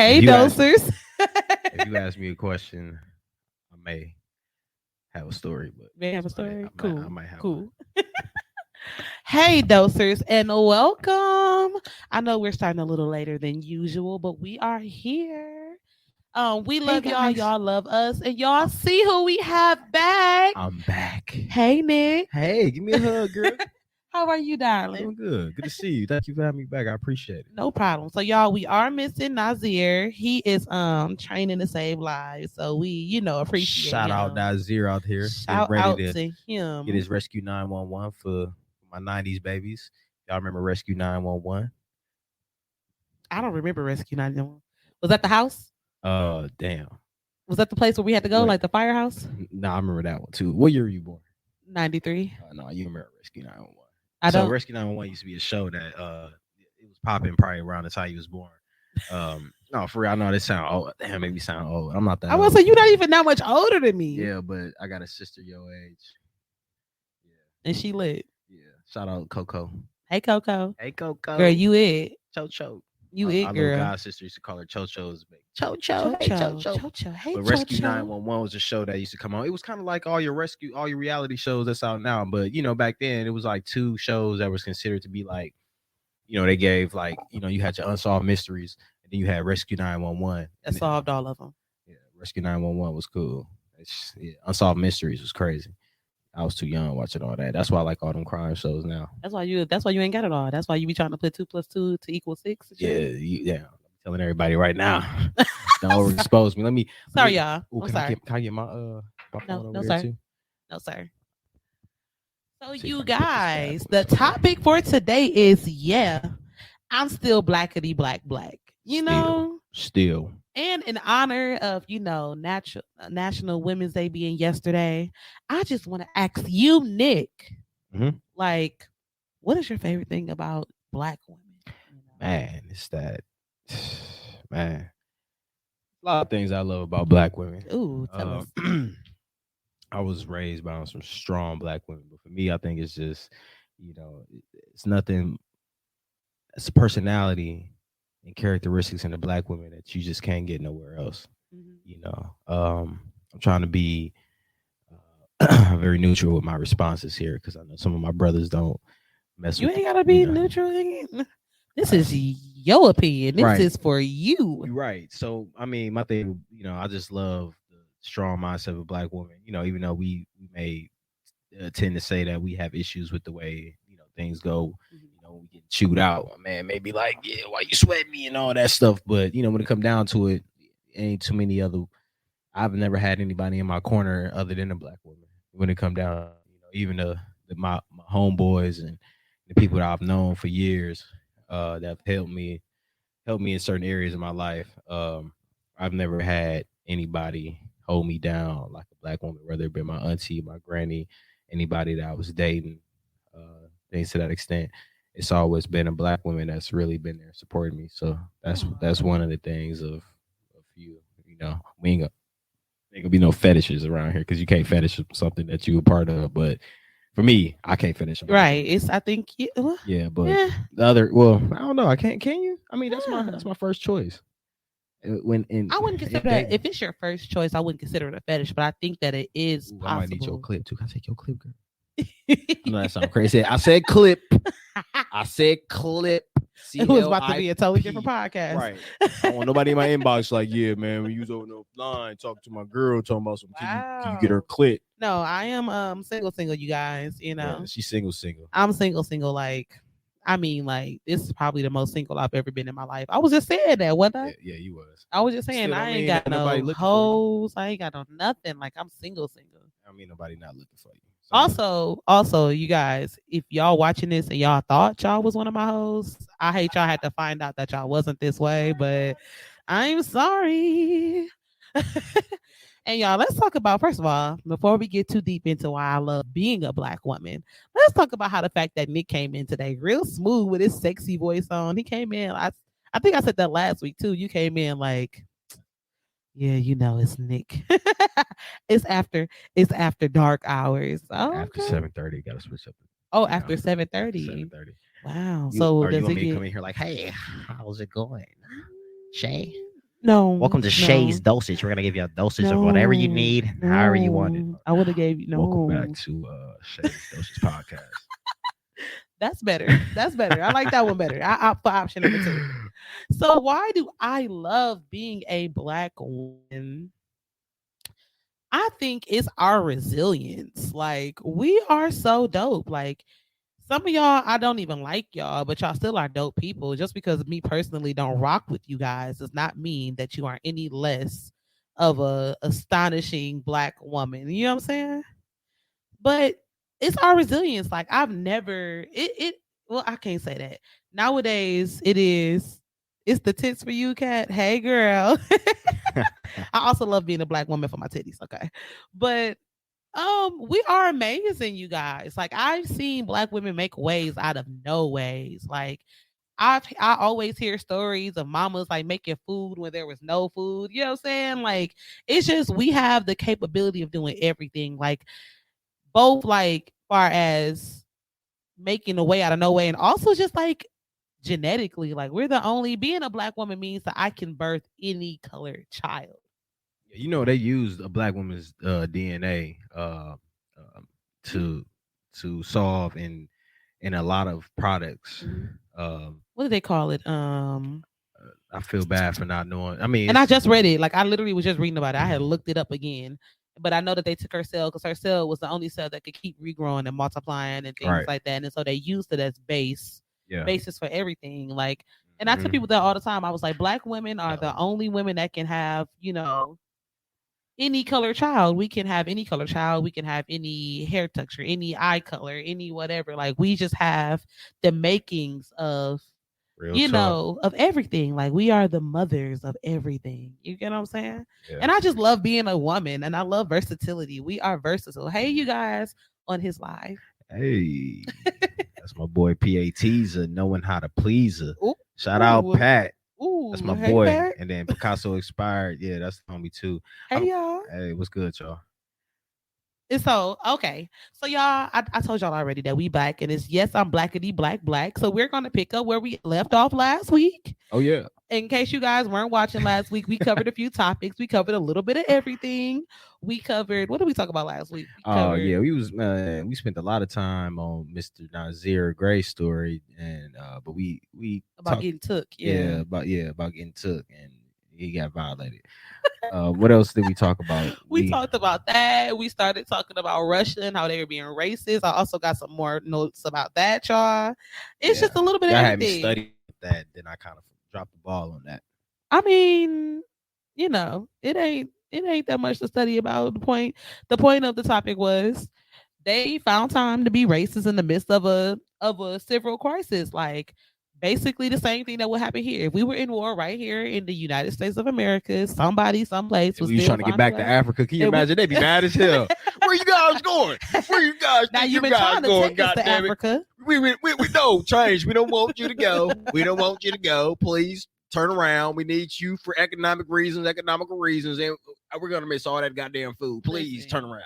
Hey, dosers. If you ask me a question, I may have a story, but May have a that's about it. story? I Cool. might have one. Cool. Hey, dosers, and welcome. I know we're starting a little later than usual, but we are here. We Hey love y'all. guys, Y'all love us, and y'all see who we have back. I'm back. Hey, Nick. Hey, give me a hug, girl. How are you, darling? Doing good. Good to see you. Thank you for having me back. I appreciate it. No problem. So y'all, we are missing Nazir. He is training to save lives. So we, appreciate Shout out him. Nazir out here, getting Shout ready out to to him. get his Rescue 911 for my 90s babies. Y'all remember Rescue 911? I don't remember Rescue 911. Was that the house? Damn. Was that the place where we had to go, What? like the firehouse? Nah, I remember that one too. What year were you born? 93. No, you remember Rescue 911. I So don't. Rescue 911 used to be a show that it was popping probably around the time you was born. No, for real, I know this sound old. Damn, make me sound old. I'm not that I was old. say you're not even that much older than me. Yeah, but I got a sister your age. Yeah. And she lit. Yeah. Shout out Coco. Hey, Coco. Hey Coco. Girl, you it. Chocho. You it, Our girl. little god sister used to call her Chocho's baby. Chocho. Chocho. Hey Chocho. Chocho. Hey, But Rescue Chocho. 911 was a show that used to come on. It was kind of like all your reality shows that's out now. But back then it was like two shows that was considered to be like, they gave like, you had your Unsolved Mysteries, and then you had Rescue 911. That solved all of them. Yeah, Rescue 911 was cool. Unsolved Mysteries was crazy. I was too young watching all that. That's why I like all them crime shows now. That's why you ain't got it all. That's why you be trying to put 2 + 2 to equal 6. Yeah. I'm telling everybody right now. Don't overexpose me. Let me. Sorry, y'all. Ooh, I'm sorry. Can I get my phone over No, there sir. too? No, sir. So See if I you can put this bad guys, boy the somewhere. topic for today is I'm still blackity black. You know, Still. and in honor of National Women's Day being yesterday, I just want to ask you, Nick, Mhm. like, what is your favorite thing about black women? Man, it's that. Man, a lot of things I love about black women. Ooh, tell us. I was raised by some strong black women, but for me, I think it's just, it's nothing. It's a personality and characteristics in the black women that you just can't get nowhere else. I'm trying to be very neutral with my responses here because I know some of my brothers don't mess You with. ain't gotta be neutral. This is your opinion. This is for you. You're right. So I mean, my thing, I just love the strong mindset of a black woman. Even though we may tend to say that we have issues with the way things go. When we get chewed out, man, maybe like, yeah, why you sweat me and all that stuff. But when it come down to it, ain't too many other. I've never had anybody in my corner other than a black woman. When it come down, even my homeboys and the people that I've known for years that have helped me in certain areas of my life. I've never had anybody hold me down like a black woman, whether it be my auntie, my granny, anybody that I was dating, things to that extent. It's always been a black woman that's really been there supporting me. So that's one of the things of you. We ain't gonna be no fetishes around here because you can't fetish something that you a part of. But for me, I can't finish. Right. It's I think yeah, but the other, well, I don't know. I can't. Can you? I mean, that's my first choice. I wouldn't consider that if it's your first choice. I wouldn't consider it a fetish, but I think that it is possible. I might need your clip too. Can I take your clip, girl? I know that sounds crazy. I said clip. I said clip. It was about to be a totally different podcast. Right. I don't want nobody in my inbox like, yeah, man, when you was over the line talking to my girl, talking about some, can you get her clip? No, I am single, you guys. Yeah, she's single. I'm single. Like, I mean, like, this is probably the most single I've ever been in my life. I was just saying that, wasn't I? Yeah, you was. I was just saying I ain't got no hoes. I ain't got no nothing. Like, I'm single. I mean, nobody not looking for you. So, also, you guys, if y'all watching this and y'all thought y'all was one of my hoes, I hate y'all had to find out that y'all wasn't this way, but I'm sorry. And y'all, let's talk about, first of all, before we get too deep into why I love being a black woman, let's talk about how the fact that Nick came in today real smooth with his sexy voice on. He came in, I think I said that last week too. You came in like, yeah, it's Nick. It's after dark hours. Oh, after 7:30, gotta switch up. After 7:30. 7:30. Wow. So are does you want it me get... to come in here like, hey, how's it going, Shay? No, Welcome to Shay's no, Dosage. We're gonna give you a dosage of whatever you no, need, however you want it. no. I would have gave you Welcome back no. to Shay's Dosage podcast. That's better. That's better. I like that one better. I opt for option number two. So why do I love being a black woman? I think it's our resilience. Like we are so dope. Like some of y'all, I don't even like y'all, but y'all still are dope people. Just because me personally don't rock with you guys does not mean that you are any less of a astonishing black woman. You know what I'm saying? But it's our resilience. Like I've never it well, I can't say that. Nowadays it is it's the tits for you, cat. Hey girl. I also love being a black woman for my titties, okay? But we are amazing, you guys. Like I've seen black women make ways out of no ways. Like I always hear stories of mamas like making food when there was no food. You know what I'm saying? Like it's just we have the capability of doing everything. Like both like far as making a way out of no way and also just like genetically, like we're the only being a black woman means that I can birth any colored child. You know, they used a black woman's DNA to solve in a lot of products. What do they call it? I feel bad for not knowing. I mean, And I just read it. Like I literally was just reading about it. I had looked it up again. But I know that they took her cell because her cell was the only cell that could keep regrowing and multiplying and things right. like that. And so they used it as Yeah. basis for everything. Like, and I tell people that all the time. I was like, black women are the only women that can have, you know, any color child. We can have any color child. We can have any hair texture, any eye color, any whatever. Like we just have the makings of Real you talk. know, of everything. Like we are the mothers of everything. You get what I'm saying? Yeah. And I just love being a woman and I love versatility. We are versatile. Hey, you guys on his live. Hey, that's my boy PAT's knowing how to please her. Ooh, Shout out ooh, Pat. ooh, That's my hey, boy. Pat. And then Picasso expired. Yeah, that's the homie too. Hey, y'all. Hey, what's good, y'all? And so, okay. So, y'all, I told y'all already that we black, and it's yes, I'm blackity black black. So, we're going to pick up where we left off last week. Oh, yeah. In case you guys weren't watching last week, we covered a few topics. We covered a little bit of everything. We covered, what did we talk about last week? Oh, yeah. We spent a lot of time on Mr. Nazir Gray's story. And, but we about getting took. Yeah. About getting took. And he got violated. What else did we talk about? We talked about that. We started talking about Russia and how they were being racist. I also got some more notes about that, y'all. It's just a little bit of everything. I had me study that, then I kind of dropped the ball on that. I mean, you know, it ain't that much to study about. The point of the topic was they found time to be racist in the midst of a civil crisis. Like basically the same thing that would happen here. If we were in war right here in the United States of America, somebody, someplace was trying to get back to Africa. Can you imagine? They'd be mad as hell. Where you guys going? Where you guys? Now you've been trying to take us to Africa. We no change. We don't want you to go. We don't want you to go. Please turn around. We need you for economical reasons, and we're gonna miss all that goddamn food. Please turn around.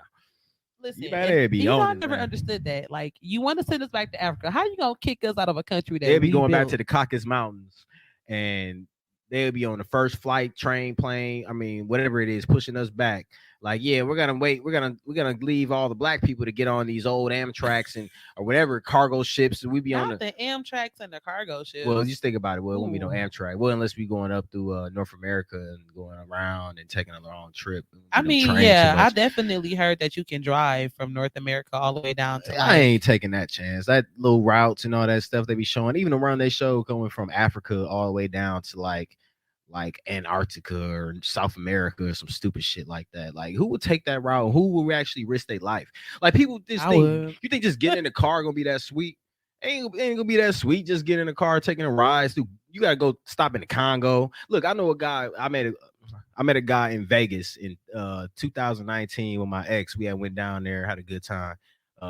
Listen, y'all never understood that. Like, you want to send us back to Africa? How you gonna kick us out of a country that they'll be going back to the Caucasus Mountains, and they'll be on the first flight, train, plane. I mean, whatever it is, pushing us back. Like, yeah, we're gonna wait. We're gonna leave all the black people to get on these old Amtraks and or whatever cargo ships. And we be on the Amtraks and the cargo ships. Well, just think about it. Well, it won't be no Amtrak. Well, unless we going up through North America and going around and taking a long trip. I mean, yeah, I definitely heard that you can drive from North America all the way down to. I ain't taking that chance. That little routes and all that stuff they be showing, even around they show going from Africa all the way down to like Antarctica or South America or some stupid shit like that. Like, who would take that route? Who would actually risk their life? Like, people just think, you think just getting in the car gonna be that sweet? Ain't gonna be that sweet. Just get in the car, taking a ride. You gotta go stop in the Congo. Look, I know a guy. I met a guy in Vegas in 2019 with my ex. We had went down there, had a good time.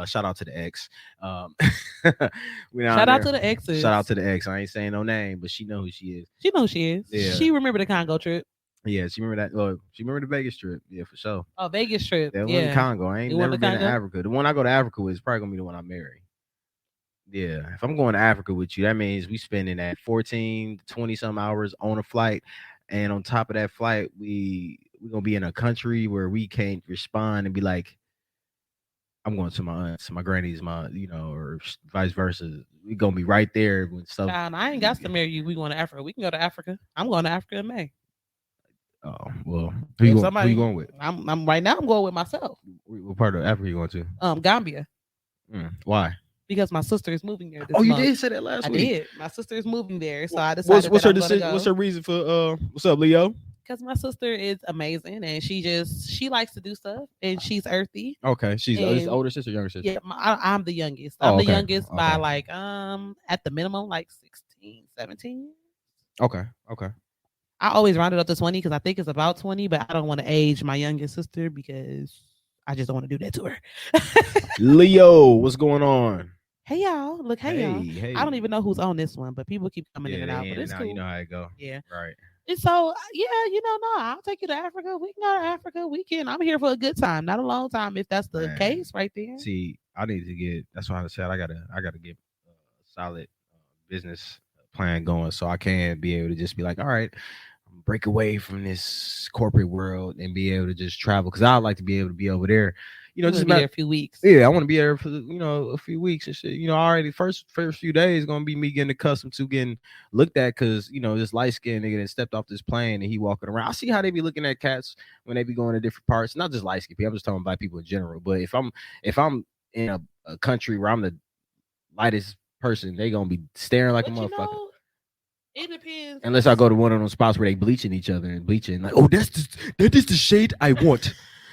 Shout out to the ex. Shout out to the exes. Shout out to the ex. I ain't saying no name, but she know who she is. She knows she is. Yeah. She remember the Congo trip. Yeah, she remember that. Well, she remember the Vegas trip. Yeah, for sure. Oh, Vegas trip. That one in Congo. I ain't never been to Africa. The one I go to Africa with is probably gonna be the one I marry. Yeah, if I'm going to Africa with you, that means we spending at 14 to 20 some hours on a flight. and on top of that flight, we gonna be in a country where we can't respond and be like, I'm going to my aunts, my grannies, or vice versa. We gonna be right there when stuff. Child, I ain't got to marry you. We going to Africa. We can go to Africa. I'm going to Africa in May. Oh well, who you going with? I'm right now. I'm going with myself. What part of Africa you going to? Gambia. Why? Because my sister is moving there. You did say that last week. I did. My sister is moving there, so I decided. What's her decision? What's her reason for? What's up, Leo? Because my sister is amazing, and she likes to do stuff, and she's earthy. Okay, she's older sister, younger sister. Yeah, I'm the youngest. I'm the youngest by like at the minimum like 16, 17. Okay. I always round it up to 20 because I think it's about 20, but I don't want to age my youngest sister because I just don't want to do that to her. Leo, what's going on? Hey y'all, look, hey y'all. I don't even know who's on this one, but people keep coming in and out. But it's cool. You know how it go. Yeah, right. And so I'll take you to Africa. We can go to Africa. I'm here for a good time, not a long time. If that's the case, right there. See, I need to get. That's why I said I gotta get a solid business plan going, so I can be able to just be like, all right, break away from this corporate world and be able to just travel, because I'd like to be able to be over there, just be there a few weeks. Yeah, I want to be there for a few weeks and shit. Already first few days gonna be me getting accustomed to getting looked at, because this light skinned nigga that stepped off this plane and he walking around. I see how they be looking at cats when they be going to different parts, not just light skinned people. I'm just talking about people in general. But if I'm in a country where I'm the lightest person, they gonna be staring like a motherfucker. It depends. Unless I go to one of those spots where they bleaching each other and bleaching like, oh, that is the shade I want.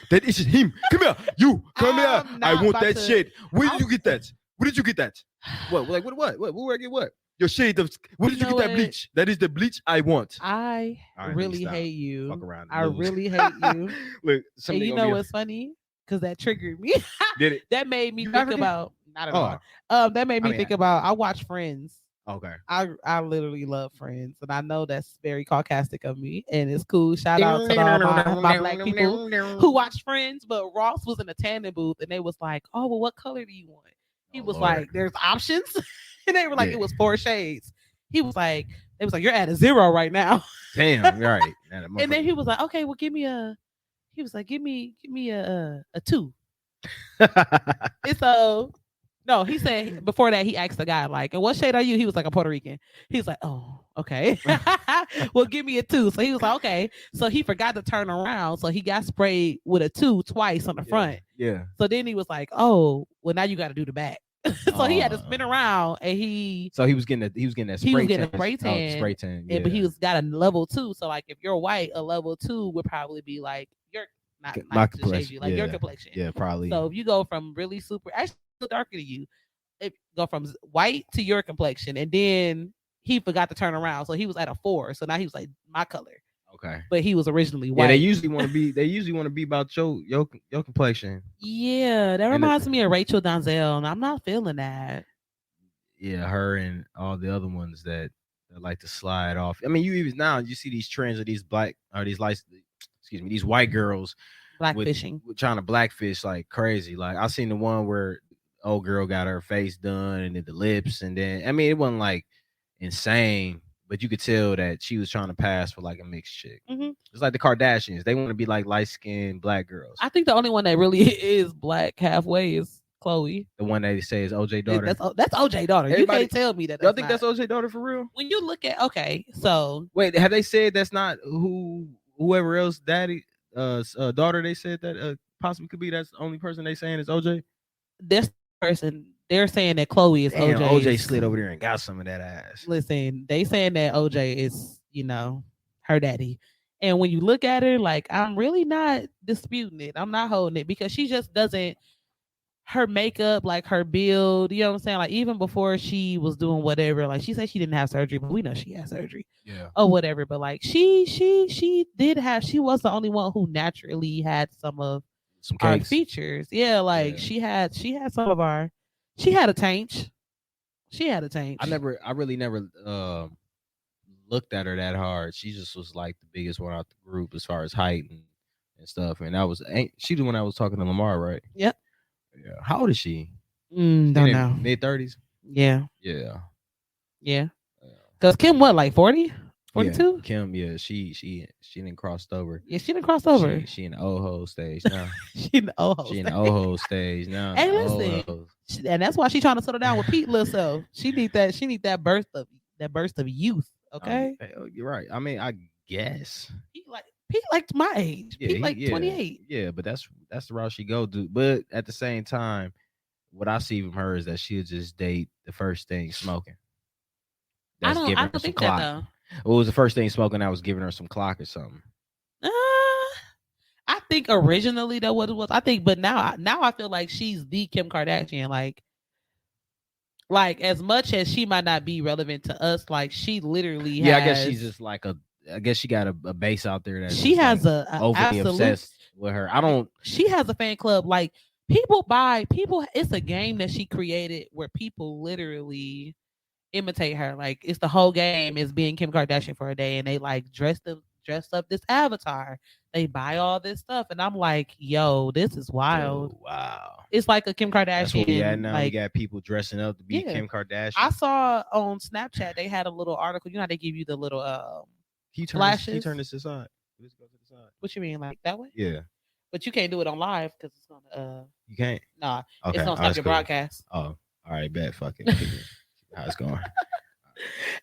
That is him. Come here, you come here. I want that shade. Where did you get that? Where did you get that? What? Like what? Where I get what? Your shade of. Where did you get that bleach? That is the bleach I want. I really hate you. Fuck around. I really hate you. Look, and you know what's funny? Because that triggered me. Did it? That made me think about. Not at all. That made me think about. I watch Friends. Okay. I literally love Friends, and I know that's very sarcastic of me, and it's cool. Shout out to all my black people who watch Friends. But Ross was in a tanning booth, and they was like, "Oh, well, what color do you want?" He was like, "There's options," and they were like, "It was 4 shades." He was like, "It was like you're at a 0 right now." Damn, you're right. And then he was like, "Okay, well, give me a." He was like, "Give me a 2." And so. No, he said before that he asked the guy like, "And what shade are you?" He was like, "A Puerto Rican." He was like, "Oh, okay." Well, give me a 2. So he was like, "Okay." So he forgot to turn around, so he got sprayed with a 2 twice on the front. Yeah. So then he was like, "Oh, well, now you got to do the back." So he had to spin around, and he was getting that spray tan. Yeah. But he got a level 2. So like, if you're white, a level 2 would probably be like your not my complexion, like your complexion. Yeah, probably. So if you go from really super, actually darker than you, it go from white to your complexion, and then he forgot to turn around, so he was at a 4. So now he was like my color. Okay, but he was originally white. Yeah, they usually want to be about your complexion. Yeah, that reminds me of Rachel Donzel, and I'm not feeling that. Yeah, her and all the other ones that like to slide off. I mean, you see these trends of these these white girls blackfishing, trying to blackfish like crazy. Like I seen the one where old girl got her face done and then the lips, and then I mean it wasn't like insane, but you could tell that she was trying to pass for like a mixed chick. Mm-hmm. It's like the Kardashians; they want to be like light-skinned black girls. I think the only one that really is black halfway is Chloe. The one they say is OJ daughter. That's OJ daughter. You can't tell me that. Y'all think that's OJ daughter for real? When you look at so wait, have they said that's not whoever else daddy daughter they said that possibly could be? That's the only person they saying is OJ. This person they're saying that Chloe is OJ. OJ slid over there and got some of that ass. Listen, they saying that OJ is her daddy, and when you look at her, like I'm really not disputing it. I'm not holding it because she just doesn't. Her makeup, like her build, you know what I'm saying? Like even before she was doing whatever, like she said she didn't have surgery, but we know she had surgery. Yeah. Or whatever. But like she was the only one who naturally had some of our features. Yeah, like she had some of our she had a taint. I really never looked at her that hard. She just was like the biggest one out the group as far as height and stuff. And she the one I was talking to Lamar, right? Yep. Yeah. How old is she? Don't know. Mid-30s? Yeah. Yeah. Because Kim, what, like 40? 42? Kim, yeah, she didn't crossed over. Yeah, she done crossed over. She in the old ho stage now. She in the old She in hoes. the old ho stage now. Hey, The old listen, hoes. and that's why she trying to settle down with Pete little self. She need that. She need that burst of youth. Okay, You're right. I mean, I guess. Pete like my age. Yeah, Pete like 28. Yeah, but that's the route she go do. But at the same time, what I see from her is that she'll just date the first thing smoking. I That's giving her don't some think clock. that What was the first thing smoking that was giving her some clock or something? though. I think originally that what it was. I think, but now I feel like she's the Kim Kardashian. Like as much as she might not be relevant to us, like she literally Yeah, has, I guess she's just like I guess she got a base out there that she has like a overly absolute, obsessed with her. I don't. She has a fan club. Like people. It's a game that she created where people literally imitate her. Like it's the whole game is being Kim Kardashian for a day, and they like dress up this avatar. They buy all this stuff, and I'm like, yo, this is wild. Oh, wow. It's like a Kim Kardashian. That's what we at now. Like, we got people dressing up to be Yeah. Kim Kardashian. I saw on Snapchat they had a little article. You know how they give you the little Can you turn flashes? this aside? Let's go to the side. What you mean, like that way? Yeah. But you can't do it on live because it's gonna You can't. nah. Okay. It's gonna stop that's your cool. broadcast. Oh, all right, bet. Fuck it. How it's going?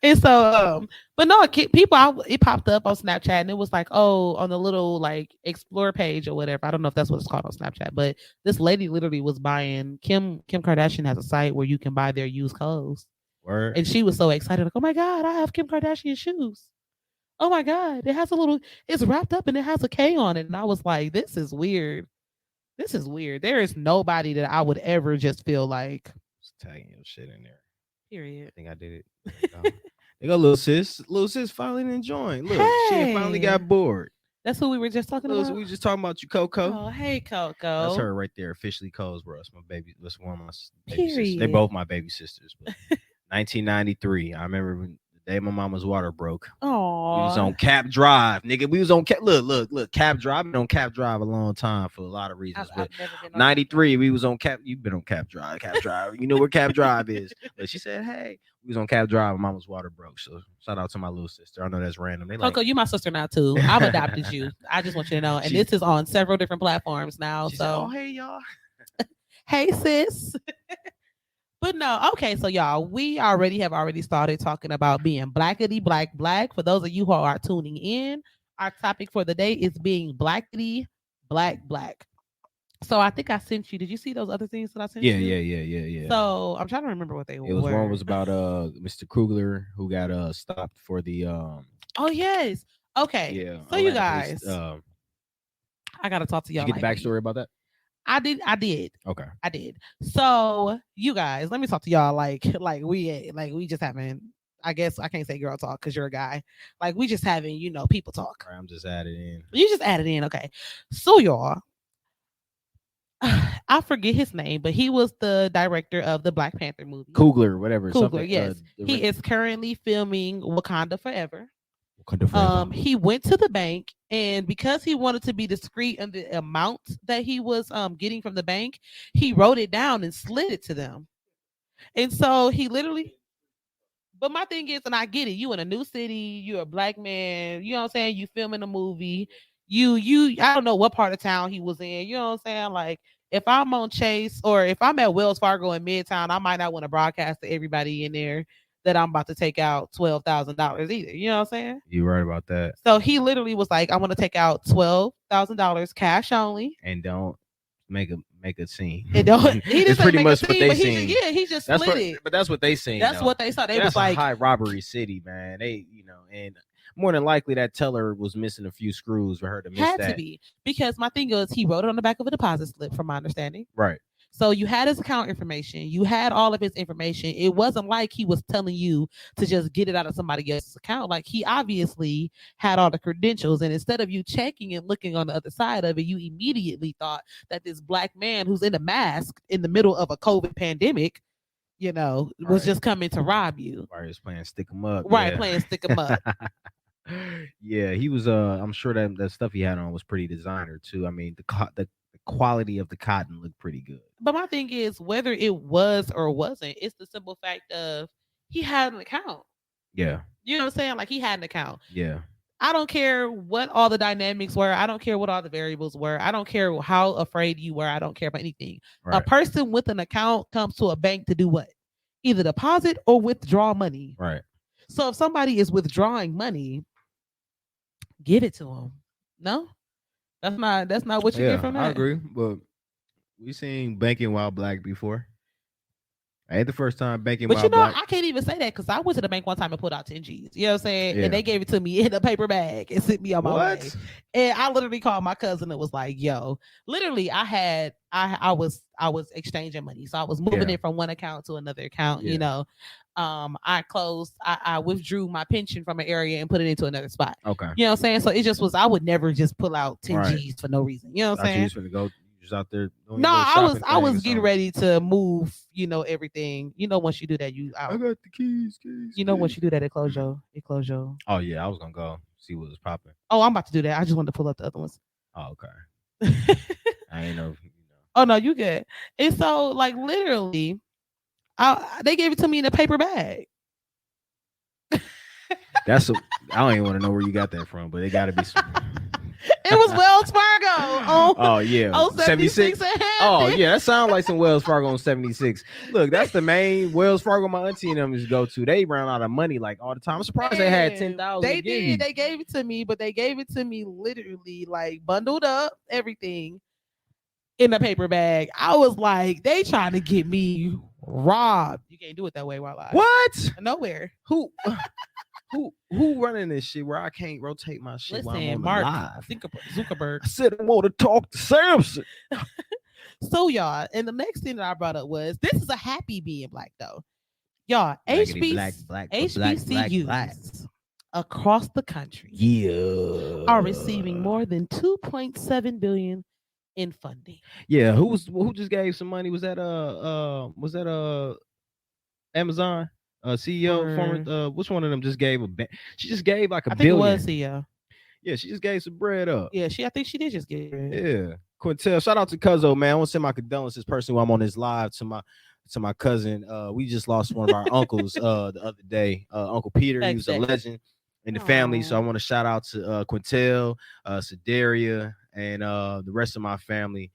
And so, but no, people, it popped up on Snapchat and it was like, oh, on the little like explore page or whatever. I don't know if that's what it's called on Snapchat, but this lady literally was buying Kim Kardashian has a site where you can buy their used clothes. Word. And she was so excited, like, oh my God, I have Kim Kardashian shoes. Oh my God, it's wrapped up and it has a K on it. And I was like, this is weird. This is weird. There is nobody that I would ever just feel like. Just tagging your shit in there. Period. I think I did it. They got little sis. Little sis finally enjoying. Look, she finally got bored. That's who we were just talking about. We were just talking about you, Coco. Oh, hey, Coco. That's her right there. Officially Co's, bro. That's my baby. That's one of my baby Period. sisters. They both my baby sisters. But 1993. I remember when the day my mama's water broke. Oh, We was on Cap Drive, nigga. We was on Cap. Look, Cap Drive. I've been on Cap Drive a long time for a lot of reasons. I've But never been on 93, we was on Cap. You've been on Cap Drive. Cap Drive. You know where Cap Drive is. But she said, hey, we was on Cap Drive and mama's water broke. So shout out to my little sister. I know that's random. They like, Coco, you my sister now too. I've adopted you. I just want you to know. And this is on several different platforms now. she So said, oh, hey, y'all. hey, sis. But no, okay, so y'all, we already started talking about being blackity black. For those of you who are tuning in, our topic for the day is being blackity black. So I think I sent you. Did you see those other things that I sent you? Yeah. So I'm trying to remember what they were. One was about Mr. Kugler who got stopped for the Oh yes. Okay. Yeah. So you Atlanta police, guys, I gotta talk to y'all. Did you get the backstory about that? I did. Okay. I did. So you guys, let me talk to y'all like we just having. I guess I can't say girl talk because you're a guy. Like we just having people talk. All right, I'm just adding in. You just added in, okay? So y'all, I forget his name, but he was the director of the Black Panther movie. Kugler, whatever. Kugler, yes. He is currently filming Wakanda Forever. He went to the bank, and because he wanted to be discreet in the amount that he was getting from the bank, he wrote it down and slid it to them. And so he literally. But my thing is, and I get it, you in a new city, you're a black man, you know what I'm saying? You filming a movie. I don't know what part of town he was in, you know what I'm saying? Like if I'm on Chase or if I'm at Wells Fargo in Midtown, I might not want to broadcast to everybody in there that I'm about to take out $12,000 either. You know what I'm saying? You're right about that. So he literally was like, I want to take out $12,000 cash only. And don't make a scene. He didn't it's pretty much what they seen. He just split it. But that's what they seen. That's what they saw. They that's was like a high robbery city, man. And more than likely that teller was missing a few screws for her to miss that. Had to be, because my thing is he wrote it on the back of a deposit slip, from my understanding. Right. So you had his account information, you had all of his information. It wasn't like he was telling you to just get it out of somebody else's account. Like he obviously had all the credentials, and instead of you checking and looking on the other side of it, you immediately thought that this black man who's in a mask in the middle of a COVID pandemic, was just coming to rob you. Right, he's playing stick 'em up. Right, yeah. playing stick 'em up. Yeah, he was. I'm sure that stuff he had on was pretty designer too. I mean, the quality of the cotton looked pretty good. But my thing is, whether it was or wasn't, it's the simple fact of he had an account. Yeah. You know what I'm saying? Like he had an account. Yeah. I don't care what all the dynamics were. I don't care what all the variables were. I don't care how afraid you were. I don't care about anything. A Right. person with an account comes to a bank to do what? Either deposit or withdraw money. Right. So if somebody is withdrawing money, give it to them. No, that's not what you get from that. I agree. But we seen banking while black before. I ain't the first time banking But while you know, black. I can't even say that because I went to the bank one time and pulled out 10 G's. You know what I'm saying? Yeah. And they gave it to me in a paper bag and sent me on my way. What? And I literally called my cousin and was like, "Yo, literally, I was exchanging money, so I was moving it from one account to another account. Yeah. You know, I withdrew my pension from an area and put it into another spot. Okay. You know what I'm saying? So it just was I would never just pull out 10 Right. G's for no reason. You know what I'm Thought you saying? was finna go just out there. doing No, your little I shopping was thing or getting something. ready to move. You know everything. You know once you do that, you out. I got the keys. You know once you do that, it close your. Oh yeah, I was gonna go see what was popping. Oh, I'm about to do that. I just wanted to pull up the other ones. Oh, okay. I ain't know. Oh no, you good. And so like literally, they gave it to me in a paper bag. That's I don't even want to know where you got that from, but it got to be. It was Wells Fargo. Oh yeah, 76. Oh yeah, that sounds like some Wells Fargo on 76. Look, that's the main Wells Fargo my auntie and them just go to. They run out of money like all the time. I'm surprised they had 10,000. They did. They gave it to me, but they gave it to me literally like bundled up, everything in a paper bag. I was like, they trying to get me robbed. You can't do it that way while I What? Nowhere. Who running this shit where I can't rotate my shit while I'm Listen, on Mark live? Zuckerberg. I said I want to talk to Samson. So y'all, and the next thing that I brought up was this is a happy being black though. Y'all, HBCUs across the country are receiving more than 2.7 billion in funding. Yeah, who just gave some money? Was that Amazon CEO former which one of them just gave she just gave like a billion. I think it was CEO. Yeah, she just gave some bread up. Yeah, I think she did just get bread. Yeah. Quintel, shout out to Cuzzo, man. I want to send my condolences personally while I'm on this live to my cousin. We just lost one of our uncles the other day. Uncle Peter, he was a legend in the family. So I want to shout out to Quintel, Sedaria, and the rest of my family.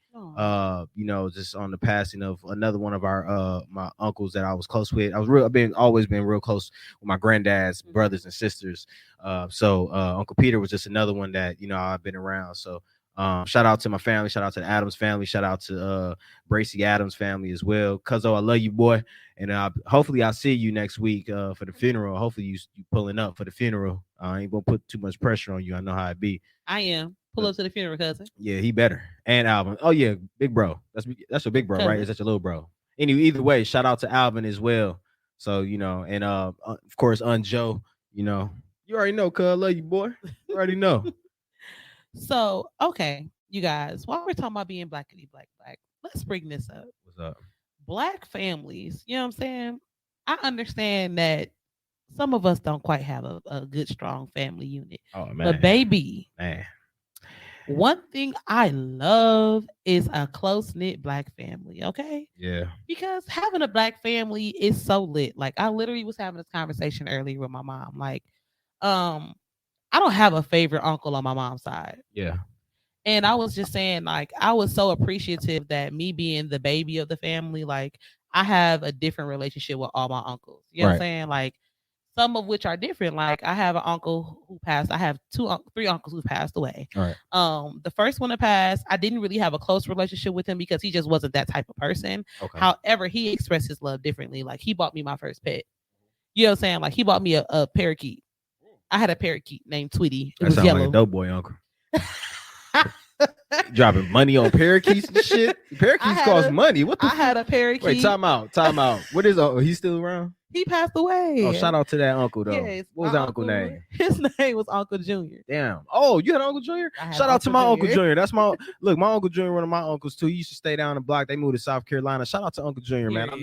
Just on the passing of another one of our my uncles that I was close with. I've always been real close with my granddad's brothers and sisters. So Uncle Peter was just another one that I've been around. So shout out to my family, shout out to the Adams family, shout out to Bracy Adams family as well. Cuzzo, I love you, boy, and hopefully I'll see you next week for the funeral. Hopefully you pulling up for the funeral. I ain't gonna put too much pressure on you. I know how it be. I am. Pull up to the funeral, cousin. Yeah, he better. And Alvin. Oh yeah, big bro. That's your big bro, right? Is that your little bro? Anyway, either way, shout out to Alvin as well. So and of course, Joe. You already know, cuz, love you, boy. You already know. So okay, you guys, while we're talking about being blackity black, let's bring this up. What's up? Black families. You know what I'm saying? I understand that some of us don't quite have a good, strong family unit. Oh man, but baby, man. One thing I love is a close-knit black family, okay? Yeah. Because having a black family is so lit. Like, I literally was having this conversation earlier with my mom. Like, I don't have a favorite uncle on my mom's side. Yeah. And I was just saying, like, I was so appreciative that me being the baby of the family, like, I have a different relationship with all my uncles. You know what I'm saying? Like, some of which are different. Like I have an uncle who passed. I have three uncles who passed away. All right. The first one to pass, I didn't really have a close relationship with him because he just wasn't that type of person. Okay. However, he expressed his love differently. Like he bought me my first pet. You know what I'm saying? Like he bought me a parakeet. I had a parakeet named Tweety. It was yellow. Like a dope boy uncle. Dropping money on parakeets and shit. Parakeets cost money. What the? I had a parakeet. Wait, time out. What is? He's still around? He passed away. Oh, shout out to that uncle though. Yes, what was that uncle name? His name was Uncle Junior. Damn. Oh, you had Uncle Junior? Shout out to my Uncle Junior. That's my my Uncle Junior, one of my uncles too. He used to stay down the block. They moved to South Carolina. Shout out to Uncle Junior, man. I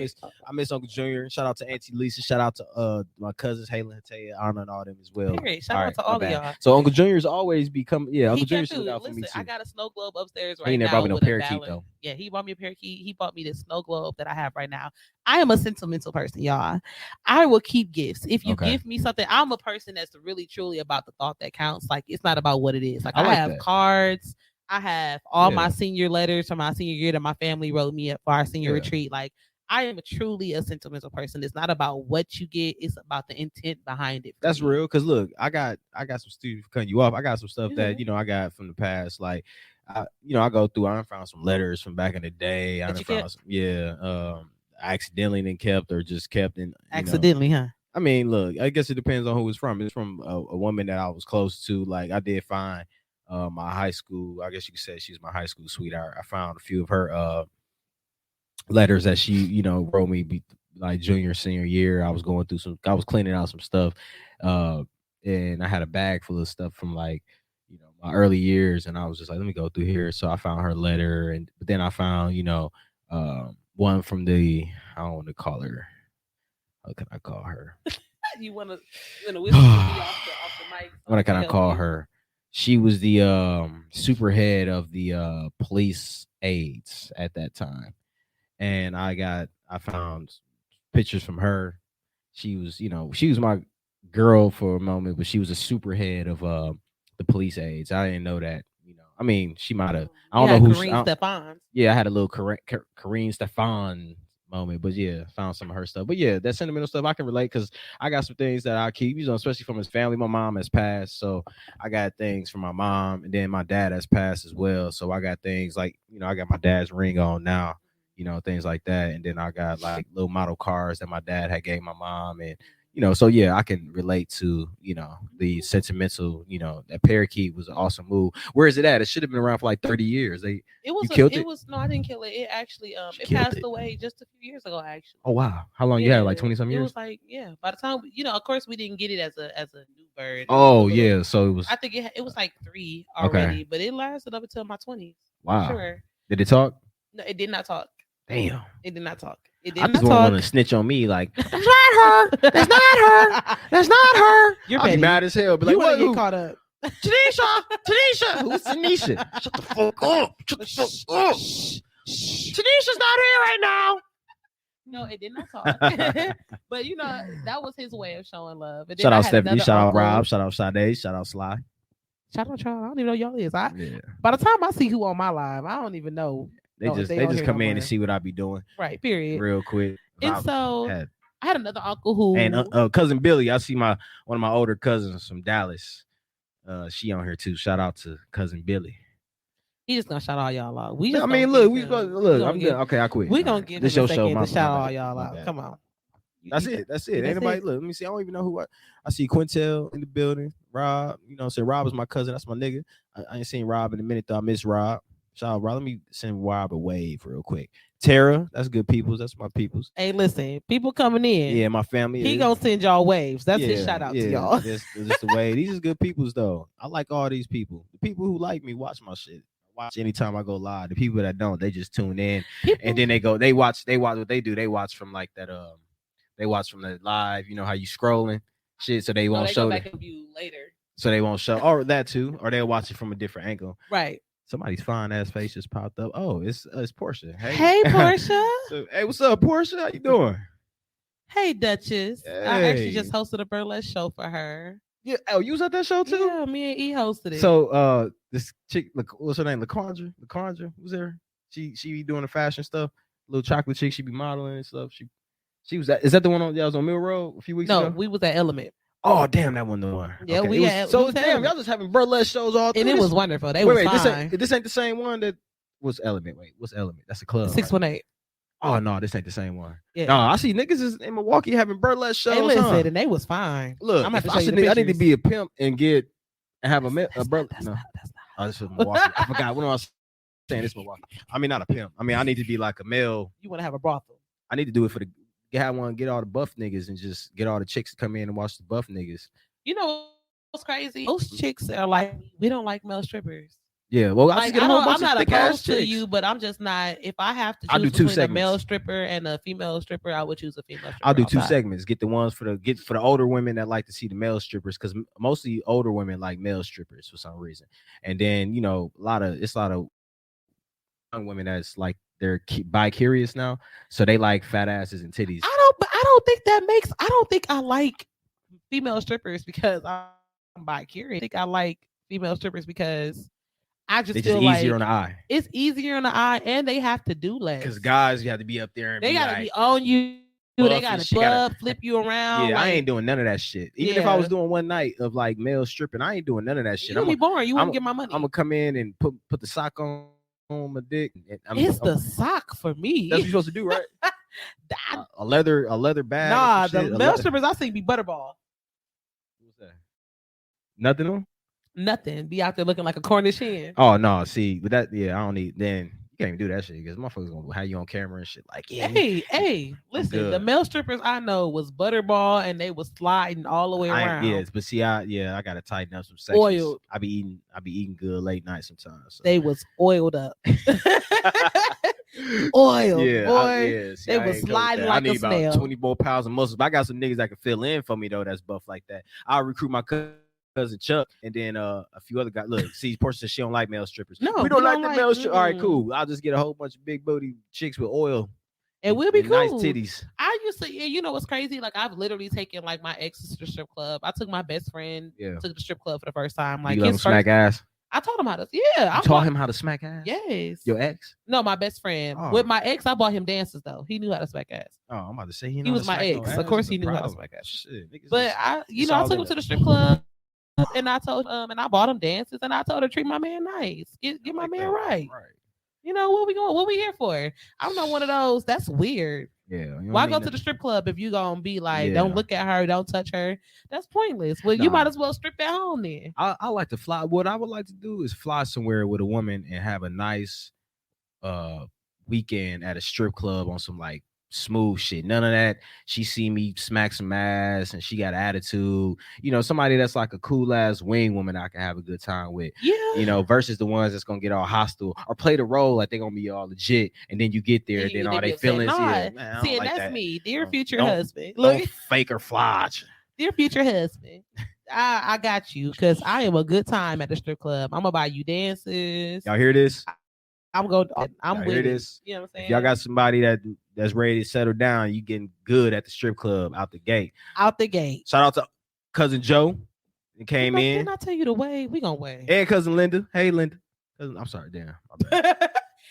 miss Uncle Junior. Shout out to Auntie Lisa. Shout out to my cousins Halen and Taya, Anna, and all them as well. Shout out to all of y'all. So Uncle Junior's always become Uncle Junior's look out for me too. I got a snow globe upstairs right now. He ain't brought me no parakeet though. Yeah, he bought me a parakeet. He bought me this snow globe that I have right now. I am a sentimental person, y'all. I will keep gifts. If you Okay. give me something, I'm a person that's really truly about the thought that counts. Like it's not about what it is. Like I I like have that. cards. I have all my Yeah. senior letters from my senior year that my family wrote me for our senior Yeah. retreat. Like I am truly a sentimental person. It's not about what you get, it's about the intent behind it. for That's me. real. Cause look, I got some stuff cutting you off. I got some stuff Mhm. that I got from the past. Like, I go through. I found some letters from back in the day. I That done you found kept? some. Yeah. I accidentally didn't kept or just kept in. Accidentally, huh? I mean, look. I guess it depends on who it's from. It's from a woman that I was close to. Like, I did find my high school. I guess you could say she's my high school sweetheart. I found a few of her letters that she wrote me like junior senior year. I was going through I was cleaning out some stuff, and I had a bag full of stuff from like my early years, and I was just like, let me go through here. So I found her letter, but then I found one from I don't want to call her. How can I call her? You wanna whisper to me off the mic? What can I call her? She was the super head of the police aides at that time. And I found pictures from her. She was my girl for a moment, but she was a super head of the police aides. I didn't know that. I mean, she might have. I don't know who. Karine Stefan. Yeah, I had a little Karine Stefan moment, but yeah, found some of her stuff. But yeah, that sentimental stuff I can relate because I got some things that I keep, especially from his family. My mom has passed, so I got things from my mom, and then my dad has passed as well. So I got things like I got my dad's ring on now, things like that, and then I got like little model cars that my dad had gave my mom, and so yeah, I can relate to the sentimental. That parakeet was an awesome move. Where is it at? It should have been around for like 30 years. You killed it? No, I didn't kill it. It actually She it killed passed it. away just a few years ago. Actually. Oh wow, how long you had? Like 20 some It years? was like By the time of course we didn't get it as a new bird. Oh yeah, so it was. I think it was like 3 already, but it lasted up until my 20s. Wow. Sure. Did it talk? No, it did not talk. Damn. It did not talk. It I did just not want talk. to snitch on me, like that's not her. That's not her. That's not her. You're I'll be petty. mad as hell. Be like, You want what? to Who? get caught up? Tanisha. Who's Tanisha? Shut the fuck up. Shut the fuck up. Tanisha's not here right now. No, it did not talk. But that was his way of showing love. And then Shout I out had Stephanie. another Shout out uncle. Rob. Shout out Sade. Shout out Sly. Shout out y'all. I don't even know y'all is. Yeah. By the time I see who on my live, I don't even know. They No, just they they don't just hear come no in more. and see what I be doing Right. Period. real quick. And so I had another uncle who and cousin Billy. I see one of my older cousins from Dallas. She on here too. Shout out to cousin Billy. he just gonna shout all y'all out. I mean, look, I'm done. Okay, I quit. We gonna give this him your a second show. My to shout all bad. y'all My out. bad. Come on. That's it. That's Ain't nobody it. look. Let me see. I don't even know who. I see Quintel in the building. Rob. Say Rob is my cousin. That's my nigga. I ain't seen Rob in a minute though. I miss Rob. Shout out Rob. Let me send Rob a wave real quick. Tara, that's good peoples. That's my peoples. Hey, listen, people coming in. Yeah, my family. He gonna send y'all waves. That's his Yeah, shout out to yeah, y'all. Just the way. These is good peoples though. I like all these people. The people who like me watch my shit. Watch anytime I go live. The people that don't, they just tune in and then they watch what they do. They watch from like that they watch from the live, how you scrolling shit, so they won't they show go back and view later. So they won't show or that too, or they'll watch it from a different angle. Right. Somebody's fine ass face just popped up. Oh, it's Portia. Hey Portia. So, hey, what's up, Portia? How you doing? Hey Duchess. Hey. I actually just hosted a burlesque show for her. Yeah. Oh, you was at that show too? Yeah, me and E hosted it. So this chick, what's her name? LaCondra was there. She be doing the fashion stuff. Little chocolate chick. She be modeling and stuff. She was that. Is that the one that was on Mill Road a few weeks ago? No, we was at Element. Oh damn, that wasn't the one. Yeah, okay. we had. So damn, y'all just having burlesque shows all through. And it was wonderful. They was fine. This ain't the same one that was Element. Wait, what's Element? That's a club. 618. Right? Oh no, this ain't the same one. Yeah. No, I see niggas is in Milwaukee having burlesque shows. Hey, listen, and they was fine. Look, I'm gonna I need to be a pimp and have a burlesque. No, this was Milwaukee. I forgot what I was saying. This Milwaukee. I mean, not a pimp. I mean, I need to be like a male. You want to have a brothel? I need to do it for get all the buff niggas and just get all the chicks to come in and watch the buff niggas. You know what's crazy? Most chicks are like, we don't like male strippers. Yeah, well, I'm not opposed to you, but I'm just not. If I have to choose between a male stripper and a female stripper, I would choose a female stripper. I'll do 2 segments. Get the ones for the older women that like to see the male strippers, because mostly older women like male strippers for some reason. And then a lot of young women that's like they're bi-curious now, so they like fat asses and titties. I don't think that makes. I don't think I like female strippers because I'm bi-curious. I think I like female strippers because I just It's feel just like easier on the eye. it's easier on the eye, and they have to do less. Because guys, you have to be up there and they be gotta like, be on you. They gotta flip you around. Yeah, like, I ain't doing none of that shit. Even if I was doing one night of like male stripping, I ain't doing none of that shit. You'll be boring. You wouldn't get my money. I'm gonna come in and put the sock on my dick. It's the sock for me. That's what you're supposed to do, right? a leather bag. Nah, the male strippers I see be butterball. What's that? Nothing on? Nothing. Be out there looking like a Cornish hen. Oh no, see, but that I don't need. Then you can't even do that shit because motherfuckers gonna have you on camera and shit. Like, yeah. Hey, listen, the male strippers I know was butterball and they was sliding all the way around. Yes, but see, I gotta tighten up some sections. Oiled. I be eating good late night sometimes. So. They was oiled up. Oil, yeah, boy. They was sliding like a snail. I need about 20 more pounds of muscles. But I got some niggas that can fill in for me though. That's buff like that. I'll recruit my cousin Chuck and then a few other guys. Look, see, Portia says she don't like male strippers. No, we don't like the male strippers. All right, cool. I'll just get a whole bunch of big booty chicks with oil. And we'll be cool. Nice titties. I used to, you know what's crazy? Like I've literally taken like my exes to the strip club. I took my best friend to the strip club for the first time. Like his smack ass. I told him how to. Yeah, I taught him how to smack ass. Yes. Your ex? No, my best friend. With my ex, I bought him dances though. He knew how to smack ass. Oh, I'm about to say he was my ex. Of course, he knew how to smack ass. Shit, but I took him to the strip club, and I told and I bought him dances, and I told her treat my man nice, get my man right. You know what we going? What we here for? I'm not one of those. That's weird. Yeah. Why go to the strip club if you gonna be like, don't look at her, don't touch her? That's pointless. Well, you might as well strip at home then. I like to fly. What I would like to do is fly somewhere with a woman and have a nice weekend at a strip club on some like smooth shit. None of that. She see me smack some ass and she got attitude. You know, somebody that's like a cool ass wing woman I can have a good time with. Yeah. You know, versus the ones that's gonna get all hostile or play the role like they're gonna be all legit, and then you get there and then all they feelings. Yeah, man, see, like that's that. Me, dear future husband. Look, fake or flodge. Dear future husband. I got you because I am a good time at the strip club. I'm gonna buy you dances. Y'all hear this? I'm with this. You know what I'm saying? If y'all got somebody that's ready to settle down, you getting good at the strip club out the gate. Shout out to cousin Joe. It came in. Didn't I tell you to wave? We gonna wave. And cousin Linda. Hey Linda. I'm sorry, damn.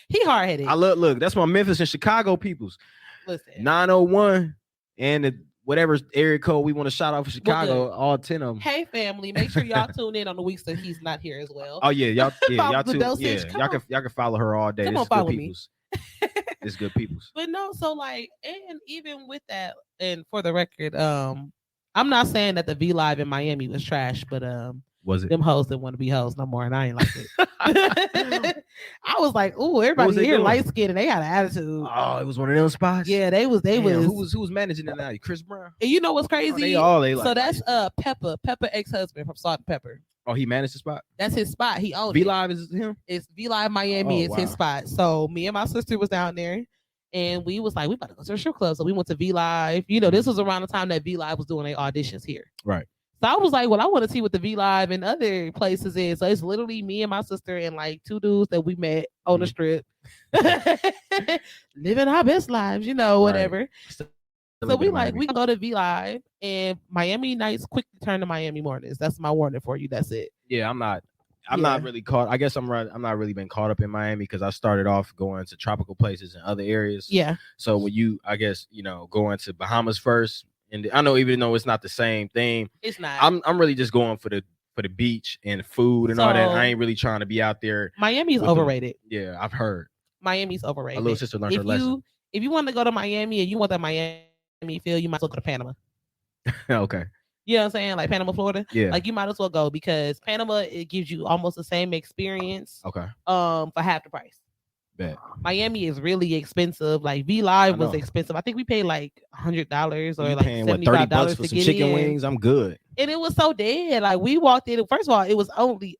He hard headed. I look. That's my Memphis and Chicago peoples. Listen, 901 and whatever area code we want to shout out for Chicago. All 10 of them. Hey family, make sure y'all tune in on the weeks that he's not here as well. Oh yeah, y'all tune. Y'all can follow her all day. Come this on, is follow good peoples. It's good peoples. But no, so like, and even with that, and for the record, I'm not saying that the V Live in Miami was trash, but was it? Them hoes didn't want to be hoes no more, and I ain't like it. I was like, "Ooh, everybody here light skinned, and they had an attitude." Oh, it was one of them spots. Yeah, they was. Who was managing it now? Chris Brown. And you know what's crazy? They so that's Pepper ex-husband from Salt and Pepper. Oh, he managed the spot. That's his spot. He owned V Live is him. It's V Live Miami is his spot. So me and my sister was down there. And we was like, we about to go to the strip club. So we went to V Live. You know, this was around the time that V Live was doing their auditions here. Right. So I was like, well, I want to see what the V Live and other places is. So it's literally me and my sister and like two dudes that we met on the strip. Living our best lives, you know, whatever. Right. So we go to V Live and Miami nights quickly turn to Miami mornings. That's my warning for you. That's it. Yeah, I'm not really caught. I guess I'm not really been caught up in Miami because I started off going to tropical places in other areas. Yeah. So when going to Bahamas first, and I know even though it's not the same thing, it's not. I'm really just going for the beach and food and all that. I ain't really trying to be out there. Miami's overrated. Yeah, I've heard. Miami's overrated. My little sister learned her lesson. If you want to go to Miami and you want that Miami feel, you might as well go to Panama. Okay. You know what I'm saying? Like Panama, Florida. Yeah. Like you might as well go because Panama, it gives you almost the same experience. Okay. For half the price. Bet. Miami is really expensive. Like V Live was expensive. I think we paid like $100 or like $75 for some chicken wings. I'm good. And it was so dead. Like we walked in. First of all, it was only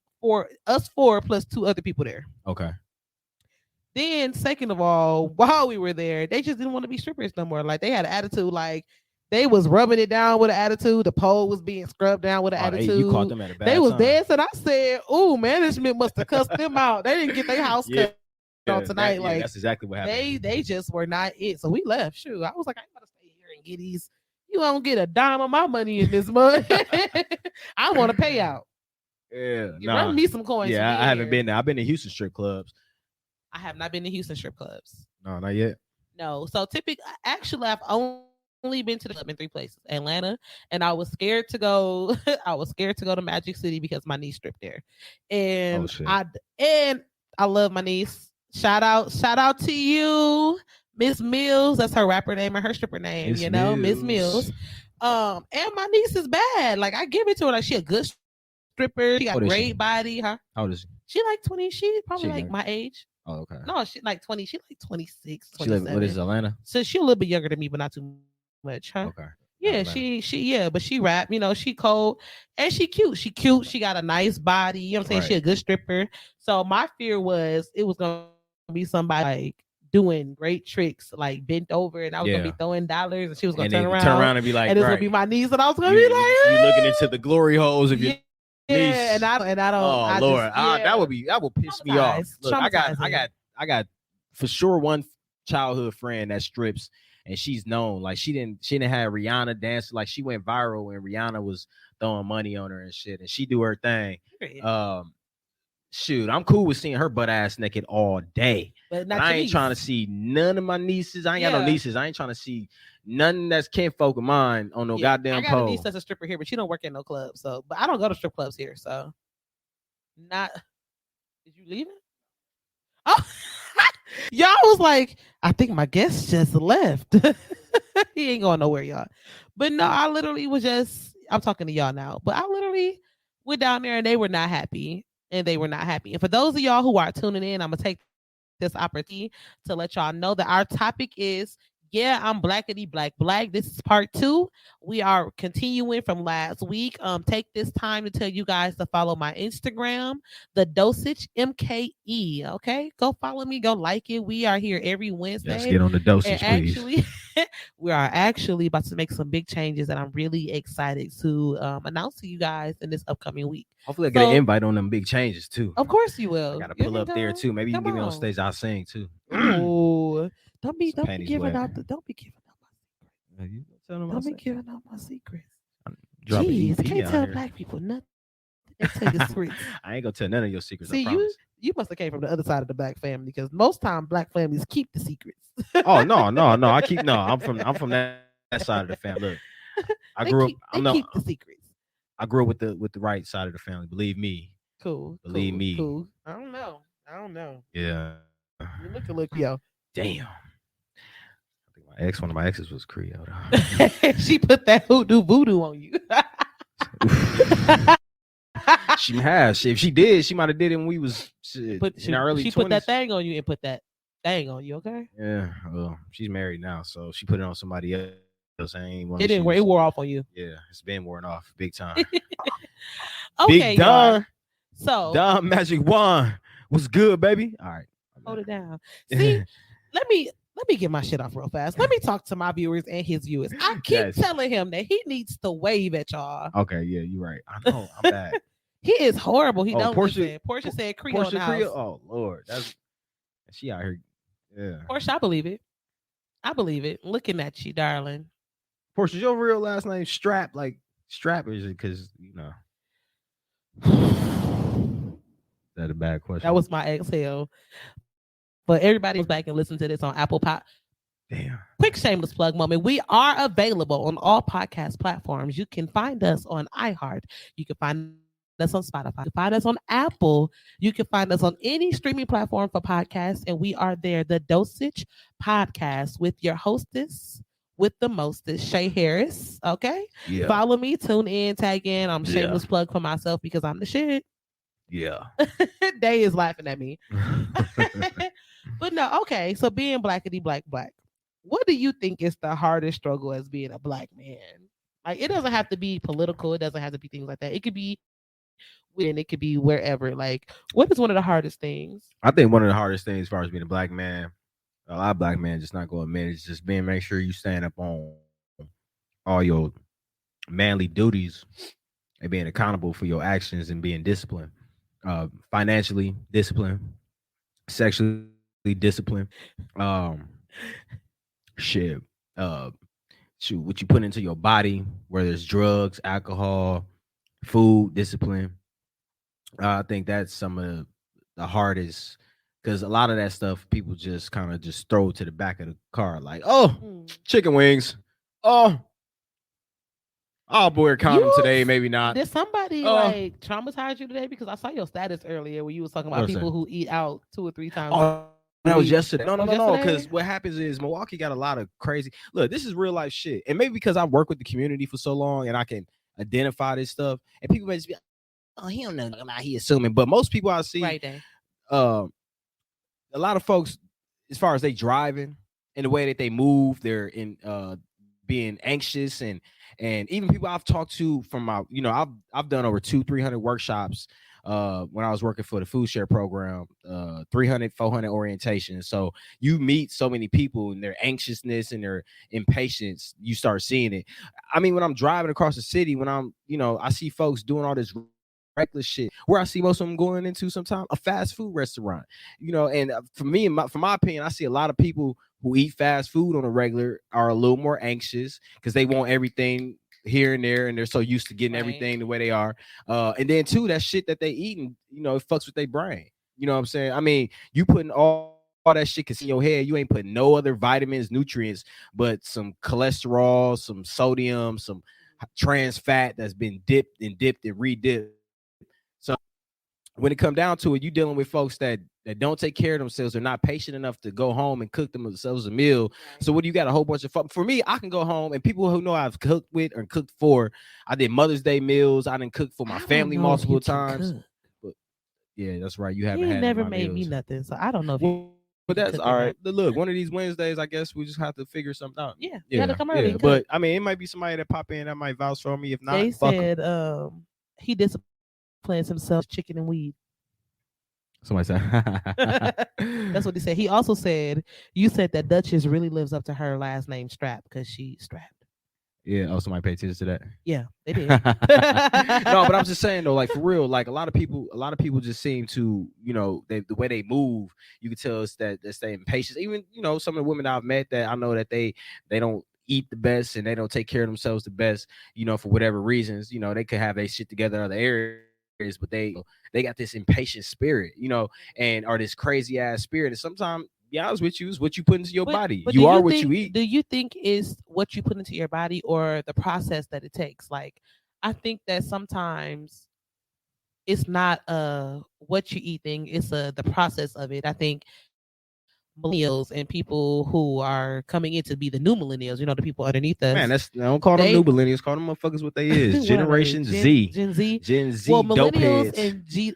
us four plus two other people there. Okay. Then second of all, while we were there, they just didn't want to be strippers no more. Like they had an attitude. Like they was rubbing it down with an attitude. The pole was being scrubbed down with an attitude. You caught them at a bad They was time. dancing. I said, "Ooh, management must have cussed them out. They didn't get their house cut." on tonight. Like that's exactly what happened. they just were not it. So we left. Shoot, I was like, I ain't gotta stay here and get these. You don't get a dime of my money in this month. I want to pay out. Yeah, Run me some coins. Yeah, I haven't been there. I've been to Houston strip clubs. I have not been to Houston strip clubs. No, not yet. No. So actually, I've only been to the club in 3 places: Atlanta, and I was scared to go. I was scared to go to Magic City because my niece stripped there, and I love my niece. Shout out to you, Miss Mills. That's her rapper name and her stripper name. Miss Mills. And my niece is bad. Like I give it to her. Like she a good stripper. She got great body. Huh? How old is she? She like 20. She probably like my age. Oh, okay. No, she like 20. She like 26. What is Atlanta? So she a little bit younger than me, but not too much, huh? Okay. Yeah, but she rap, she cold and she cute. She got a nice body. You know what I'm saying? Right. She a good stripper. So my fear was it was gonna be somebody like doing great tricks, like bent over, and I was gonna be throwing dollars, and she was gonna turn around and be like, and it was gonna be my niece, and I was gonna be like, you looking into the glory holes of your niece. And I don't. Oh Lord, that would piss me off. Look, I got for sure one childhood friend that strips, and she's known. Like she didn't have Rihanna dance. Like she went viral when Rihanna was throwing money on her and shit, and she do her thing. Shoot, I'm cool with seeing her butt ass naked all day. But I ain't trying to see none of my nieces. I ain't got no nieces. I ain't trying to see none that's kinfolk of mine on no goddamn pole. I got a niece that's a stripper here, but she don't work in no club. So, but I don't go to strip clubs here. So, not. Did you leave it? Oh, y'all was like, I think my guest just left. He ain't going nowhere, y'all. But no, I literally was just. I'm talking to y'all now, but I literally went down there and they were not happy. And for those of y'all who are tuning in, I'm gonna take this opportunity to let y'all know that our topic is I'm blackity black. This is part 2. We are continuing from last week. Take this time to tell you guys to follow my Instagram, the Dosage MKE. Okay, go follow me, go like it. We are here every Wednesday. Let's get on the dosage, please. Actually, we are actually about to make some big changes, and I'm really excited to announce to you guys in this upcoming week. Hopefully, I get an invite on them big changes too. Of course, you will. I gotta pull up there too. Maybe you can get me on stage. I'll sing too. Oh. Don't be giving out my secrets. Don't be giving out my secrets. Jeez, can't tell black people nothing. They tell your secrets. I ain't gonna tell none of your secrets. See, you must have came from the other side of the black family because most time black families keep the secrets. Oh no. I'm from that side of the family. Look, I grew up. Keep the secrets. I grew up with the right side of the family. Believe me. Cool. Believe me. Cool. I don't know. Yeah. You look, yo. Damn. One of my exes was Creole. She put that hoodoo voodoo on you. She has. If she did, she might have did it when we was in our early 20s. She put that thing on you and put that thing on you, okay? Yeah. Well, she's married now, so she put it on somebody else. It didn't wear. It wore off on you. Yeah, it's been worn off big time. Okay, Big Don. So Don Magic Wand was good, baby. All right. Hold it down. See, let me get my shit off real fast. Let me talk to my viewers and his viewers. I keep telling him that he needs to wave at y'all. Okay, yeah, you're right. I know, I'm bad. He is horrible. He don't Portia said Creole. Creole. Oh Lord, she out here. Yeah, Portia, I believe it. Looking at you, darling. Portia, your real last name Strap? Like Strap, or is it because That a bad question. That was my exhale. But everybody was back and listen to this on Apple Pod. Damn. Quick shameless plug moment. We are available on all podcast platforms. You can find us on iHeart. You can find us on Spotify. You can find us on Apple. You can find us on any streaming platform for podcasts. And we are there. The Dosage Podcast with your hostess with the mostest, Shay Harris. Okay? Yeah. Follow me, tune in, tag in. I'm shameless plug for myself because I'm the shit. Yeah. Day is laughing at me. But no, okay. So being blackity black. What do you think is the hardest struggle as being a black man? Like, it doesn't have to be political. It doesn't have to be things like that. It could be when it could be wherever. Like, what is one of the hardest things? I think one of the hardest things as far as being a black man, a lot of black men just not going to admit it, it's just make sure you stand up on all your manly duties and being accountable for your actions and being disciplined, financially disciplined, sexually discipline. Um, shit. Uh, shoot, what you put into your body, whether it's drugs, alcohol, food, discipline. I think that's some of the hardest because a lot of that stuff people just kind of just throw to the back of the car, like, oh, chicken wings. Oh, I'll wear a condom today, maybe not. Did somebody like traumatize you today? Because I saw your status earlier where you was talking about people who eat out 2 or 3 times. Oh, that was yesterday. No. Because what happens is Milwaukee got a lot of crazy. Look, this is real life shit, and maybe because I work with the community for so long and I can identify this stuff, and people may just be, oh, he don't know about he assuming, but most people I see, right there. A lot of folks, as far as they driving and the way that they move, they're in being anxious and even people I've talked to from my, I've done over 200-300 workshops when I was working for the food share program, 300-400 orientations. So you meet so many people and their anxiousness and their impatience, you start seeing it. I mean, when I'm driving across the city, when I'm, I see folks doing all this reckless shit, where I see most of them going into sometimes a fast food restaurant, and for me, from my opinion, I see a lot of people who eat fast food on a regular are a little more anxious because they want everything here and there, and they're so used to getting everything the way they are. And then too, that shit that they eating, it fucks with their brain. You know what I'm saying? I mean, you putting all that shit in your head, you ain't putting no other vitamins, nutrients, but some cholesterol, some sodium, some trans fat that's been dipped and re-dipped. So when it come down to it, you dealing with folks that don't take care of themselves. They're not patient enough to go home and cook themselves a meal. Right. So what do you got? A whole bunch of fun. For me, I can go home and people who know I've cooked with or cooked for. I did Mother's Day meals. I didn't cook for my family multiple times. But yeah, that's right. You haven't had never made me nothing, so I don't know if you. But that's all right. Look, one of these Wednesdays, I guess we just have to figure something out. Yeah, you gotta come early. But I mean, it might be somebody that pop in that might vouch for me. If not, they said he disciplines himself chicken and weed. Somebody said that's what he said. He also said you said that Duchess really lives up to her last name Strap because she's strapped. Yeah. Oh, somebody pay attention to that. Yeah, they did. No, but I'm just saying though, like for real, like a lot of people just seem to, the way they move, you can tell us that they're impatient. Even some of the women I've met that I know that they don't eat the best and they don't take care of themselves the best, for whatever reasons. They could have their shit together in other areas, but they got this impatient spirit, and or this crazy ass spirit. And sometimes, be honest with you, is what you put into your body. You are what you eat. Do you think is what you put into your body or the process that it takes? Like, I think that sometimes it's not what you eat thing, it's the process of it. I think millennials and people who are coming in to be the new millennials, the people underneath us. Man, don't call them new millennials, call them motherfuckers what they is. Generation Z. Gen Z. Well, millennials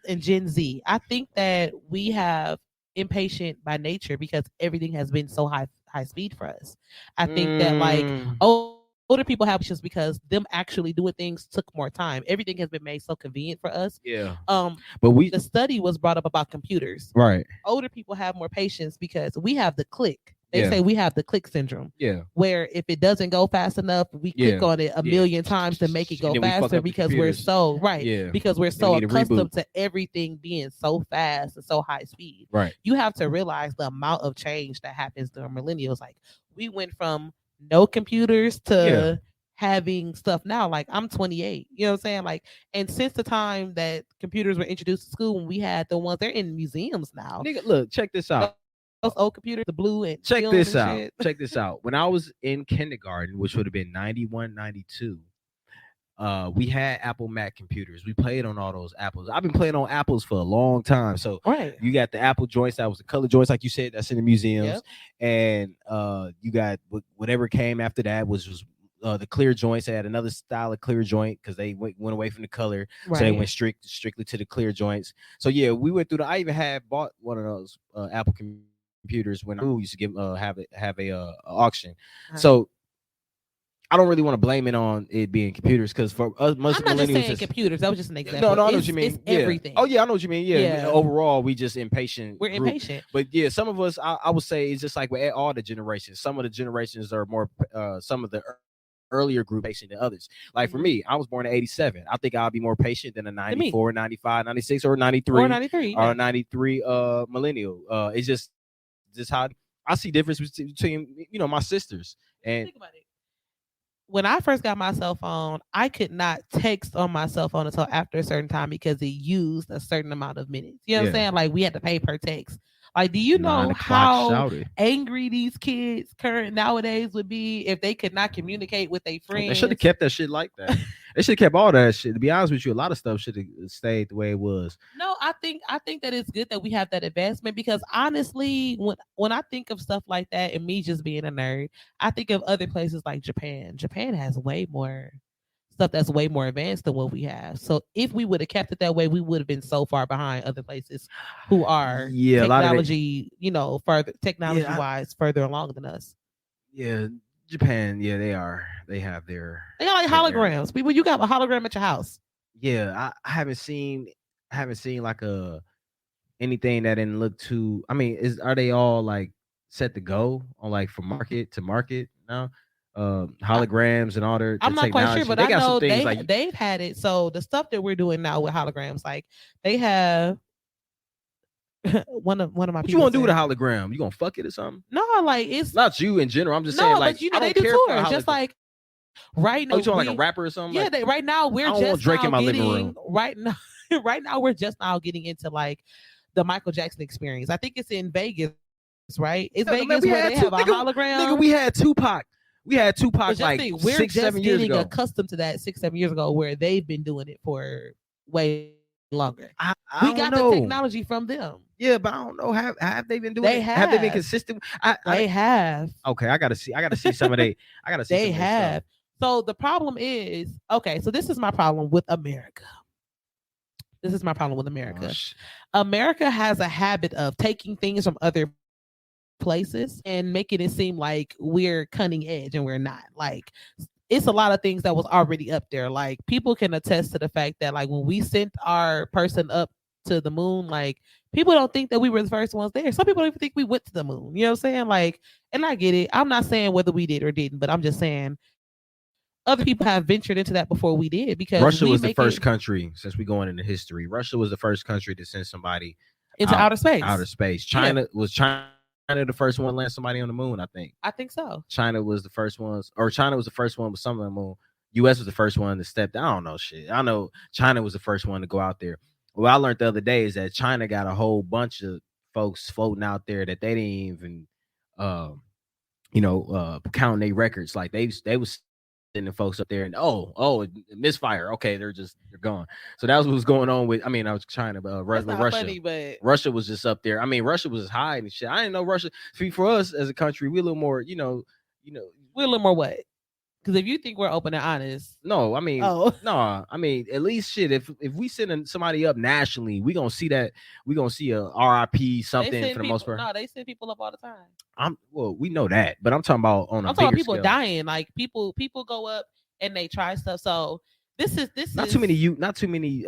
and Gen Z. I think that we have impatient by nature because everything has been so high speed for us. I think that like older people have just because them actually doing things took more time. Everything has been made so convenient for us. Yeah. But the study was brought up about computers. Right. Older people have more patience because we have the click. They say we have the click syndrome. Yeah. Where if it doesn't go fast enough, we click on it a million times to make it go faster because we're so because we're so accustomed to everything being so fast and so high speed. Right. You have to realize the amount of change that happens during millennials. Like we went from no computers to having stuff now. Like I'm 28, you know what I'm saying? Like, and since the time that computers were introduced to school, when we had the ones, they're in museums now. Nigga, look, check this out. Those old computers, the blue and check this out. Check this out. When I was in kindergarten, which would have been 91, 92, we had Apple Mac computers. We played on all those Apples. I've been playing on Apples for a long time. So you got the Apple joints, that was the color joints, like you said, that's in the museums. And you got whatever came after that was the clear joints. They had another style of clear joint because they went away from the color. So they went strictly to the clear joints. So yeah, we went through I even had bought one of those Apple computers when I used to give have a auction. So I don't really want to blame it on it being computers because for us, most I'm not just saying computers. That was just an example. No, I know what you mean. It's everything. Oh yeah, I know what you mean. Yeah. Overall, we just impatient. We're impatient. But yeah, some of us, I would say, it's just like with all the generations. Some of the generations are more. Some of the earlier group patient than others. Like for me, I was born in 87. I think I'll be more patient than a 94, 95, 96, or 93. Or 93. Or 93 millennial. It's just just how I see difference between my sisters. And think about it. When I first got my cell phone, I could not text on my cell phone until after a certain time because it used a certain amount of minutes. You know what I'm saying? Like we had to pay per text. Like, do you know how angry these kids current nowadays would be if they could not communicate with their friends? They should have kept that shit like that. They should have kept all that shit. To be honest with you, a lot of stuff should have stayed the way it was. No, I think that it's good that we have that advancement because honestly, when I think of stuff like that and me just being a nerd, I think of other places like Japan. Japan has way more stuff that's way more advanced than what we have. So if we would have kept it that way, we would have been so far behind other places who are technology, further technology wise further along than us. Yeah, Japan, they are. They have their. They got like holograms. People, you got a hologram at your house. Yeah, I haven't seen like anything that didn't look too. I mean, are they all like set to go on like from market to market now? Holograms and all their I'm not quite sure, but I know they've had it. So the stuff that we're doing now with holograms, like they have one of my. What you want to do with a hologram? You gonna fuck it or something? No, like it's not you in general. I'm just saying, like but they do tours, just like right now. You talking like a rapper or something? Yeah, right now we're just Drake in my living room. Right now we're just now getting into like the Michael Jackson experience. I think it's in Vegas, right? It's Vegas where they have a hologram. Nigga, we had Tupac. We had Tupac like we're 6, 7 years ago. We're getting accustomed to that 6, 7 years ago, where they've been doing it for way longer. We got the technology from them. Yeah, but I don't know. Have they been doing it? Have they been consistent? They have. Okay, I gotta see some of they. I gotta see. They have. So the problem is, okay, so this is my problem with America. America has a habit of taking things from other places and making it seem like we're cutting edge and we're not. Like it's a lot of things that was already up there. Like people can attest to the fact that like when we sent our person up to the moon, like people don't think that we were the first ones there. Some people don't even think we went to the moon. You know what I'm saying? Like, and I get it. I'm not saying whether we did or didn't, but I'm just saying other people have ventured into that before we did because Russia was the first country since we going into history. Russia was the first country to send somebody into outer space. China was the first one to land somebody on the moon, I think so. China was the first one with something on the moon. US was the first one to step down. I don't know shit. I know China was the first one to go out there. What I learned the other day is that China got a whole bunch of folks floating out there that they didn't even count their records. Like they was sending folks up there and misfire. Okay, they're gone. So that was what was going on with. I mean, I was China, but Russia. Funny, but Russia was just up there. I mean, Russia was hiding shit. I didn't know Russia. For us as a country, we're a little more, we're a little more what? Because if you think we're open and honest, no, I mean, no, I mean, at least shit. If we sending somebody up nationally, we gonna see that. We gonna see a RIP something for the most part. No, they send people up all the time. We know that, but I'm talking about on a bigger people scale. Dying. Like people go up and they try stuff. So this is not too many U.S. not too many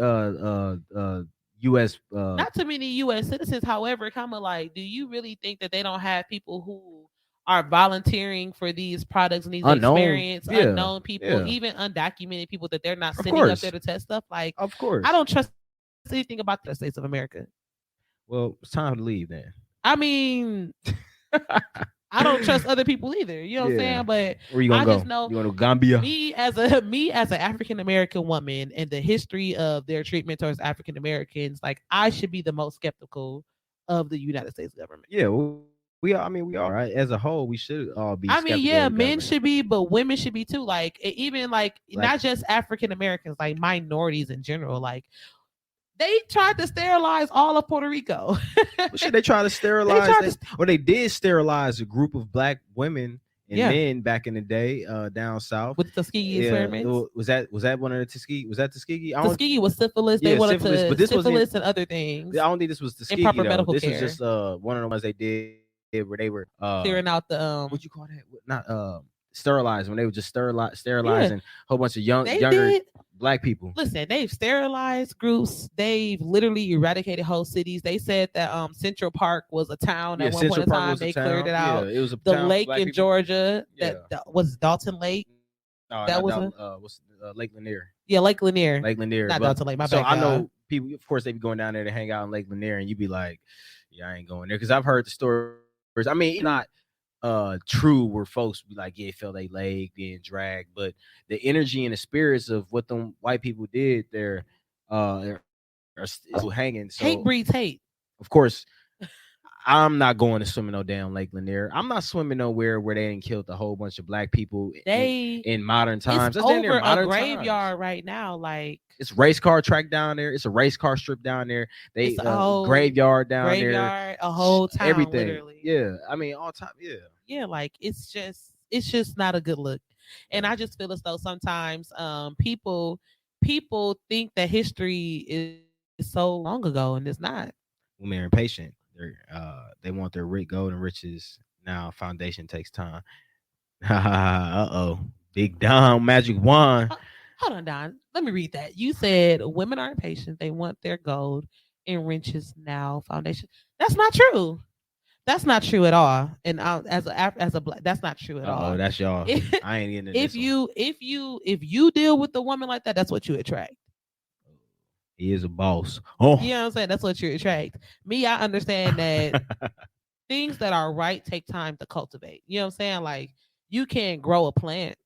U.S. citizens. However, kind of like, do you really think that they don't have people who are volunteering for these products and these unknown people, even undocumented people that they're not sending up there to test stuff? Like, of course, I don't trust anything about the States of America. Well, it's time to leave then. I mean, I don't trust other people either. You know what I'm saying? But where you gonna go? Just know you want to Gambia? Me as an African American woman and the history of their treatment towards African Americans, like I should be the most skeptical of the United States government. Yeah. Well, we are right as a whole. We should all be. I mean, yeah, men should be, but women should be too. Like even like not just African Americans, like minorities in general. Like they tried to sterilize all of Puerto Rico. Should they try to sterilize? They did sterilize a group of black women and men back in the day down south with Tuskegee experiments. Was that one of the Tuskegee? Was that Tuskegee? Tuskegee was syphilis. They wanted syphilis, but this syphilis and other things. I don't think this was Tuskegee. Improper medical care. This was just one of the ones they did where they were clearing out the what you call that? Not sterilizing. When they were just sterilizing a whole bunch of younger black people. Listen, they've sterilized groups. They've literally eradicated whole cities. They said that Central Park was a town at one point in time. They cleared it out. It was a the lake in Georgia that was Dalton Lake. No, that was Lake Lanier. Yeah, Lake Lanier. Not Dalton Lake. My bad. I know people. Of course, they be going down there to hang out in Lake Lanier, and you be like, "Yeah, I ain't going there," because I've heard the story I mean, it's not true where folks be like, yeah, felt they leg being dragged, but the energy and the spirits of what them white people did there are still hanging. Hate So breeds hate. of course, I'm not going to swim in no damn Lake Lanier. I'm not swimming nowhere where they ain't killed a whole bunch of black people in modern times. It's That's over a modern graveyard times. right now. Like it's race car track down there. It's a race car strip down there. They it's a whole graveyard down graveyard, a whole town, everything. literally. Yeah, I mean all time. Yeah. Like it's just not a good look. And I just feel as though sometimes people think that history is so long ago, and it's not. Women are impatient. They want their golden riches now. Foundation takes time. Uh-oh. Big Dom magic wand. Hold on, Don. Let me read that. You said women are impatient. They want their gold and riches now. Foundation. That's not true. That's not true at all. And as a black, that's not true at all. Oh, that's y'all. I ain't getting if you deal with a woman like that, that's what you attract. He is a boss. Oh, you know what I'm saying? That's what you attract. Me, I understand that things that are right take time to cultivate. You know what I'm saying? Like you can't grow a plant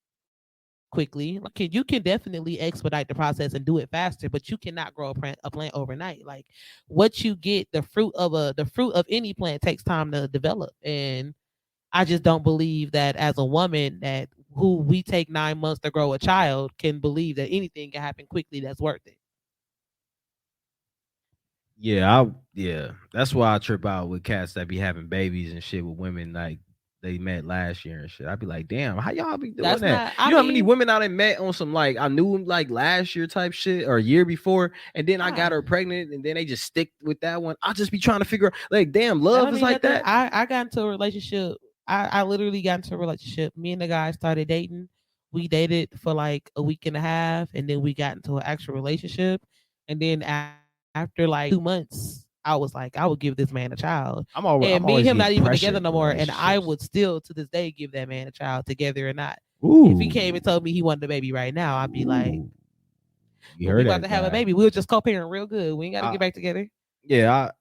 quickly. Like you can definitely expedite the process and do it faster, but you cannot grow a plant overnight. Like what you get, the fruit of any plant takes time to develop. And I just don't believe that as a woman that who we take 9 months to grow a child can believe that anything can happen quickly that's worth it. Yeah, that's why I trip out with cats that be having babies and shit with women like they met last year and shit. I'd be like, damn, how y'all be doing that? You know how many women I done met on some like I knew them like last year type shit or a year before, and then I got her pregnant, and then they just stick with that one. I'll just be trying to figure out like, damn, love is like that. I got into a relationship. I literally got into a relationship. Me and the guy started dating. We dated for like a week and a half, and then we got into an actual relationship. And then after like 2 months, I was like, I would give this man a child. And me and him not even together no more. And I would still to this day give that man a child, together or not. Ooh. If he came and told me he wanted a baby right now, I'd be like, we about to have a baby. We'll just co-parent real good. We ain't got to get back together. Yeah.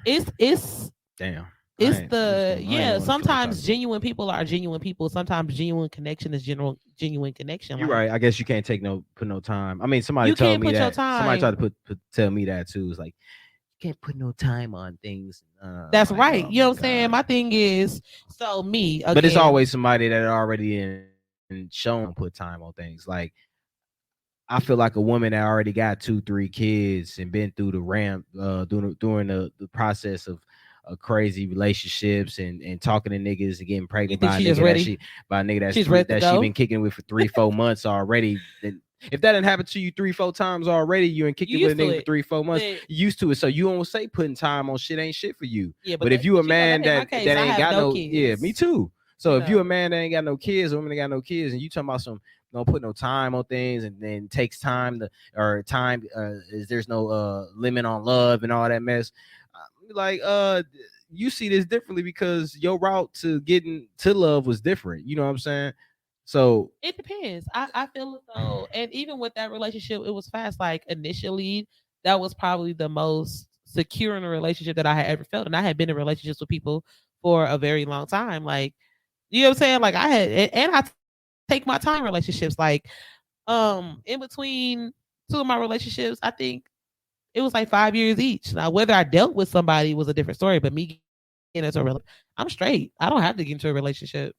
It's damn. Sometimes genuine people are genuine people. Sometimes genuine connection is genuine connection. You're right. I guess you can't put no time. I mean, somebody told me that. Somebody tried to tell me that too. It's like you can't put no time on things. That's like, right. You know what I'm saying? My thing is, so me. Again, but it's always somebody that already in shown put time on things. Like I feel like a woman that already got 2-3 kids and been through the ramp during the process of crazy relationships and talking to niggas and getting pregnant by a nigga that she been kicking with for 3-4 months already. Then if that didn't happen to you 3-4 times already, you ain't kicking with a nigga for 3-4 months, you used to it. So you don't say putting time on shit ain't shit for you. Yeah, but if you a man that ain't got no kids. Yeah, me too. So if you a man that ain't got no kids, woman that got no kids, and you talking about some don't put no time on things and then takes time there's no limit on love and all that mess. Like you see this differently because your route to getting to love was different. You know what I'm saying? So it depends. I feel as though, and even with that relationship, it was fast. Like initially, that was probably the most secure in a relationship that I had ever felt, and I had been in relationships with people for a very long time. Like, you know what I'm saying? Like I take my time in relationships. Like, in between 2 of my relationships, I think it was like 5 years each. Now, whether I dealt with somebody was a different story, but me getting into a relationship, I'm straight. I don't have to get into a relationship.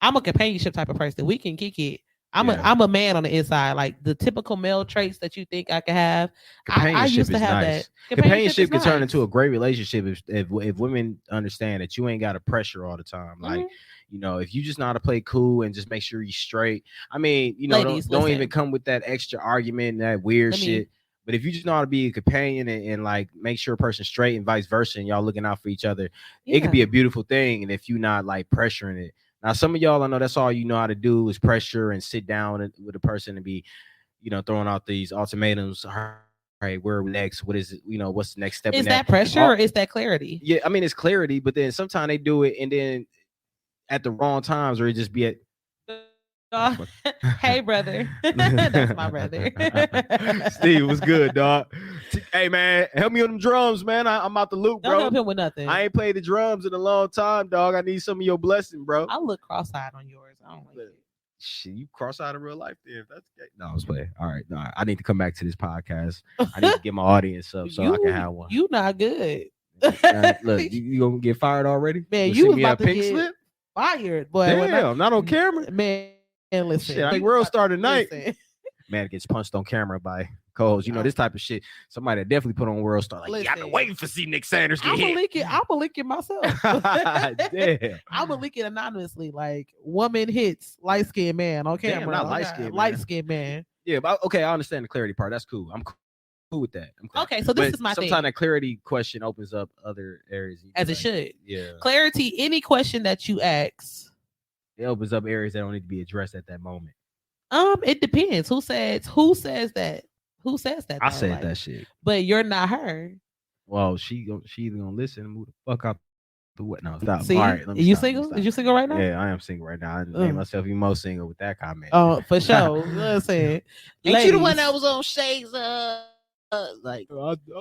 I'm a companionship type of person. We can kick it. I'm a man on the inside. Like the typical male traits that you think I could have. I used to have nice. That. Companionship can turn into a great relationship if women understand that you ain't got to pressure all the time. Like, you know, if you just know how to play cool and just make sure you're straight. I mean, you know, ladies, don't even come with that extra argument and that weird shit. But if you just know how to be a companion and like make sure a person's straight and vice versa, and y'all looking out for each other, it could be a beautiful thing. And if you're not like pressuring it. Now, some of y'all, I know that's all you know how to do is pressure and sit down with a person and be, you know, throwing out these ultimatums. All right, where are we next? What is it? You know, what's the next step? Is that pressure or is that clarity? Yeah, I mean, it's clarity, but then sometimes they do it and then at the wrong times, or it just be at Oh, hey, brother. That's my brother. Steve, what's good, dog? Hey, man, help me on them drums, man. I'm out the loop, Don't bro. help him with nothing. I ain't played the drums in a long time, dog. I need some of your blessing, bro. I look cross-eyed on yours. I don't like it. Shit, you cross-eyed in real life, then. That's gay. No, I was playing. All right, no, I need to come back to this podcast. I need to get my audience up so I can have one. You not good. Look, you gonna get fired already? Man, you was me about a to pink get slip? fired, boy. Damn, not on camera. Man, listen. Shit, I think World Star tonight. Listen. Man gets punched on camera by co-host. You know, this type of shit. Somebody definitely put on World Star. Like, yeah, I've been waiting for see Nick Sanders get hit. I'm gonna leak it myself. Damn. I'm gonna leak it anonymously. Like, woman hits light-skinned man on camera. Damn, not light-skinned, light-skinned man. Yeah, but okay, I understand the clarity part. That's cool. I'm cool with that. Okay, so this is my thing. Sometimes that clarity question opens up other areas. As it should. Yeah. Clarity, any question that you ask. It opens up areas that don't need to be addressed at that moment. It depends. Who says that? Who says that? I said that shit. But you're not her. Well, she either gonna listen and move the fuck out the what? No, stop. See, all right, are you single? Are you single right now? Yeah, I am single right now. I made myself even more single with that comment. Oh, for sure. Listen, ain't you the one that was on Shades?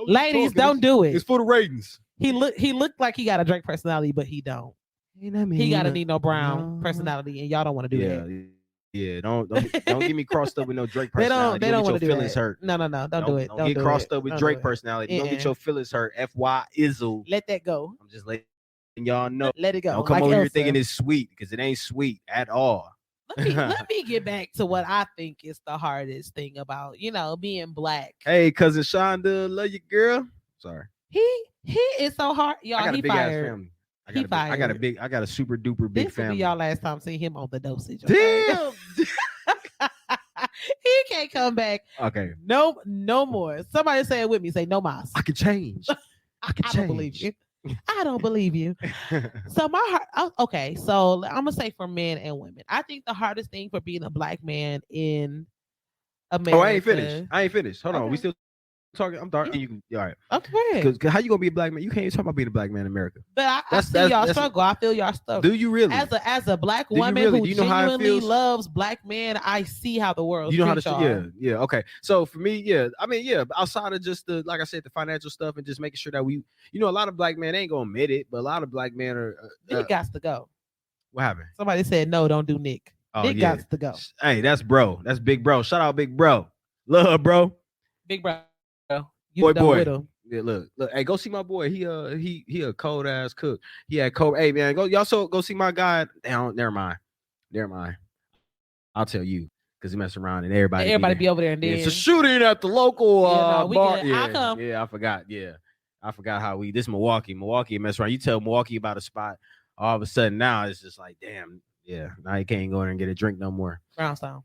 Ladies, don't do it. It's for the ratings. He looked like he got a Drake personality, but he don't. He got a Nino Brown personality, and y'all don't want to do that. Yeah, don't get me crossed up with no Drake personality. They don't want to do feelings that. Hurt. No, don't do it. Don't get crossed up with Drake personality. Don't get your feelings hurt. FY Izzle. Let that go. I'm just letting y'all know. Let it go. Don't come over here thinking it's sweet because it ain't sweet at all. Let me get back to what I think is the hardest thing about, being black. Hey, cousin Shonda, love you, girl. Sorry. He is so hard. Y'all, I got a big fired. ass family. I got a super duper big family. This will be y'all last time seeing him on the dosage. Okay? Damn. He can't come back. Okay. No more. Somebody say it with me. Say no mas. I can change. I don't believe you. I don't believe you. So my heart. Okay. So I'm gonna say for men and women, I think the hardest thing for being a black man in America. Oh, I ain't finished. Hold on. We still talking. I'm dark. You can. All right. Okay. Because how you gonna be a black man? You can't even talk about being a black man in America. But I see y'all struggle. I feel y'all struggle. Do you really? As a black woman who genuinely loves black men, I see how the world. You know how to. Yeah. Okay. So for me, outside of just the, like I said, the financial stuff and just making sure that we, a lot of black men ain't gonna admit it, but a lot of black men are. Nick got to go. What happened? Somebody said no. Don't do Nick. Nick got to go. Hey, that's bro. That's big bro. Shout out big bro. Love bro. Big bro. Boy. Yeah, look. Hey, go see my boy. He a cold ass cook. He had cold. Hey man, go see my guy. Never mind. I'll tell you because he mess around and everybody be over there and then it's a shooting at the local bar. I forgot. Yeah, I forgot how this Milwaukee mess around. You tell Milwaukee about a spot, all of a sudden now it's just like damn. Yeah, now you can't go in there and get a drink no more. Brownstone.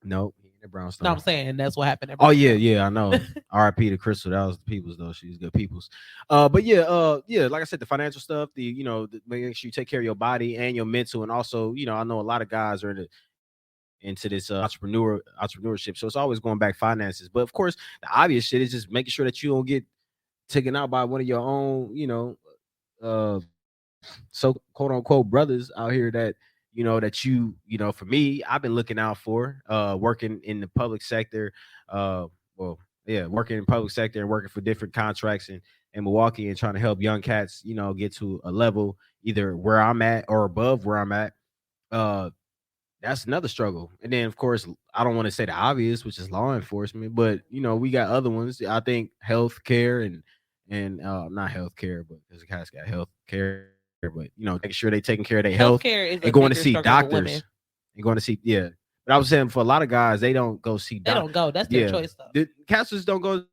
Nope. Brownstone. No, I'm saying that's what happened. Oh yeah, I know. R.I.P. to Crystal. That was the people's though. She's good people's. But yeah, like I said, the financial stuff, make sure you take care of your body and your mental, and also, I know a lot of guys are into this entrepreneurship, so it's always going back finances. But of course, the obvious shit is just making sure that you don't get taken out by one of your own, so quote unquote brothers out here that. For me, I've been looking out for working in the public sector. Working in public sector and working for different contracts in Milwaukee and trying to help young cats, get to a level either where I'm at or above where I'm at. That's another struggle. And then, of course, I don't want to say the obvious, which is law enforcement, but we got other ones. I think healthcare and not healthcare, but because the cats got healthcare. But making sure they taking care of their health and going to see doctors and going to see But I was saying for a lot of guys, they don't go see doctors. They don't go. That's their choice though. The cats just don't go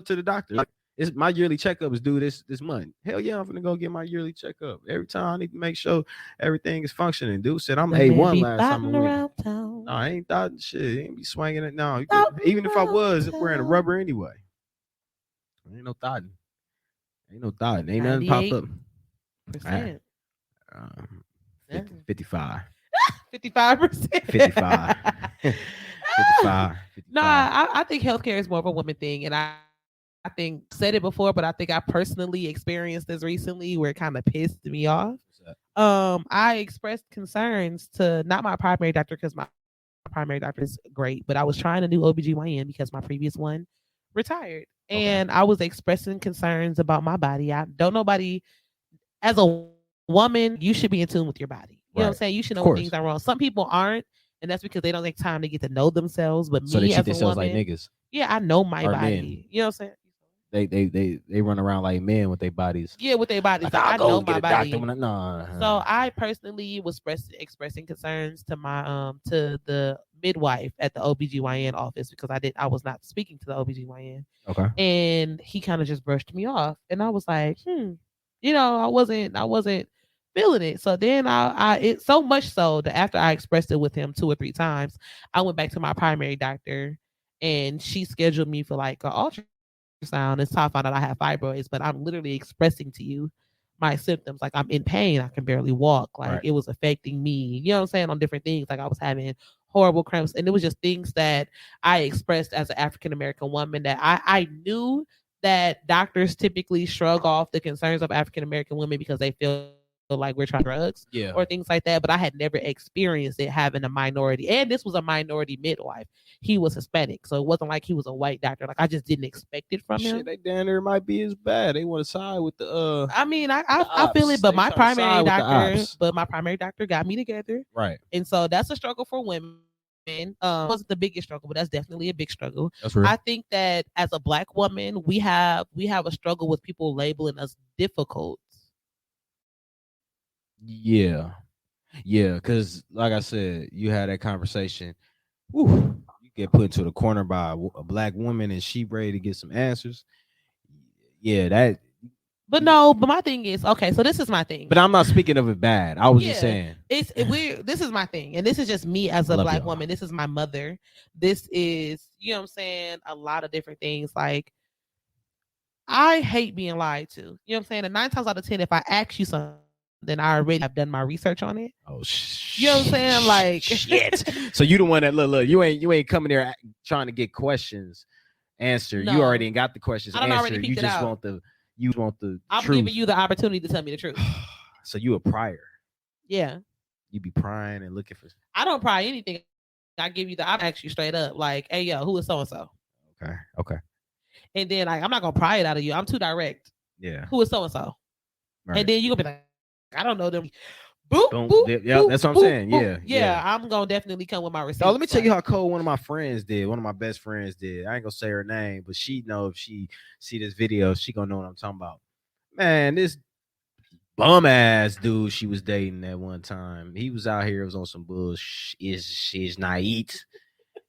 to the doctor. Like, it's my yearly checkup is due this month. Hell yeah, I'm gonna go get my yearly checkup every time. I need to make sure everything is functioning. Dude said I'm A1 last time I went. No, I ain't thought shit. I ain't be swinging it now. Even if I was wearing a rubber anyway. Ain't no thought. Ain't nothing popped up. 55. 55%. 55. 55. No, I think healthcare is more of a woman thing, and I think said it before, but I think I personally experienced this recently where it kind of pissed me off. I expressed concerns to not my primary doctor because my primary doctor is great, but I was trying to do OBGYN because my previous one retired. And I was expressing concerns about my body. I don't nobody as a woman, you should be in tune with your body. You know what I'm saying? You should know when things are wrong. Some people aren't, and that's because they don't take time to get to know themselves. But So me they treat as a themselves woman, like niggas. yeah, I know my Or body. men. You know what I'm saying? They run around like men with their bodies. Yeah, with their bodies. Like, I I'll go know and get my a body. doctor when I, no. So I personally was expressing concerns to my to the midwife at the OBGYN office because I was not speaking to the OBGYN. Okay. And he kind of just brushed me off. And I was like, you know, I wasn't feeling it. So then it so much so that after I expressed it with him 2 or 3 times, I went back to my primary doctor and she scheduled me for like an ultrasound. It's how I found out I have fibroids, but I'm literally expressing to you my symptoms. Like I'm in pain. I can barely walk. Like it was affecting me, you know what I'm saying, on different things. Like I was having horrible cramps. And it was just things that I expressed as an African American woman that I knew that doctors typically shrug off the concerns of African American women because they feel like we're trying drugs or things like that. But I had never experienced it having a minority. And this was a minority midwife. He was Hispanic. So it wasn't like he was a white doctor. Like I just didn't expect it from him. They down there might be as bad. They want to side with the I mean, I feel it, but my primary doctor got me together. Right. And so that's a struggle for women. Wasn't the biggest struggle, but that's definitely a big struggle. That's real. I think that as a Black woman, we have a struggle with people labeling us difficult. Yeah, because like I said, you had that conversation. Whew, you get put into the corner by a Black woman, and she ready to get some answers. Yeah, that. But no, but my thing is, okay, so this is my thing. But I'm not speaking of it bad. I was just saying. This is my thing. And this is just me as a Black woman. This is my mother. This is, you know what I'm saying, a lot of different things. Like, I hate being lied to. You know what I'm saying? And 9 times out of 10, if I ask you something, then I already have done my research on it. Oh, shit. You know what I'm saying? Like, shit. So you the one that look, you ain't coming there trying to get questions answered. No. You already got the questions answered. You just want the I'm truth. Giving you the opportunity to tell me the truth. So you a prior. Yeah. You be prying and looking for. I don't pry anything. I give you I ask you straight up, like, hey yo, who is so and so? Okay. And then like I'm not gonna pry it out of you. I'm too direct. Yeah. Who is so and so? And then you gonna be like, I don't know them. Boop, boop, yeah, boop, that's what I'm saying. Boop. Yeah, I'm gonna definitely come with my receipts. Oh, let me tell you how cold one of my friends did. One of my best friends did. I ain't gonna say her name, but she know if she see this video, she gonna know what I'm talking about. Man, this bum ass dude she was dating at one time. He was out here. It was on some bullshit. She's naive.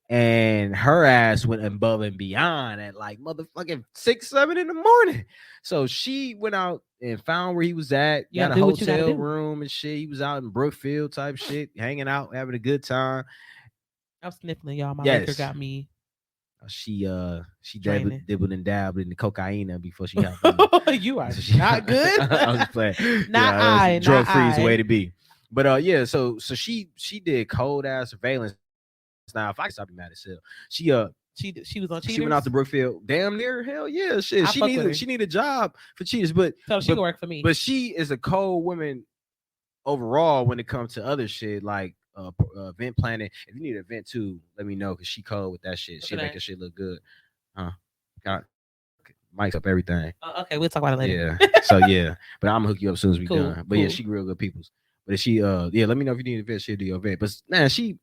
And her ass went above and beyond at like motherfucking 6, 7 in the morning. So she went out and found where he was at. Got a hotel room and shit. He was out in Brookfield type shit, hanging out, having a good time. I'm sniffling, y'all. My liquor got me. She dibbled and dabbled in the cocaine before she got me. You are not good. I was just playing. Not drug free is the way to be. But yeah, so she did cold ass surveillance. Now, if I could, I'd be mad as hell. She was on Cheaters. She went out to Brookfield. Damn near, hell yeah, shit. She need a job for Cheaters, but she can work for me. But she is a cold woman overall when it comes to other shit like event planning. If you need an event too, let me know because she cold with that shit. She make that shit look good. Got mics up everything. Okay, we'll talk about it later. Yeah. So yeah, but I'm gonna hook you up as soon as we done. But yeah, she real good peoples. But if she let me know if you need an event. She'll do your event. But man, she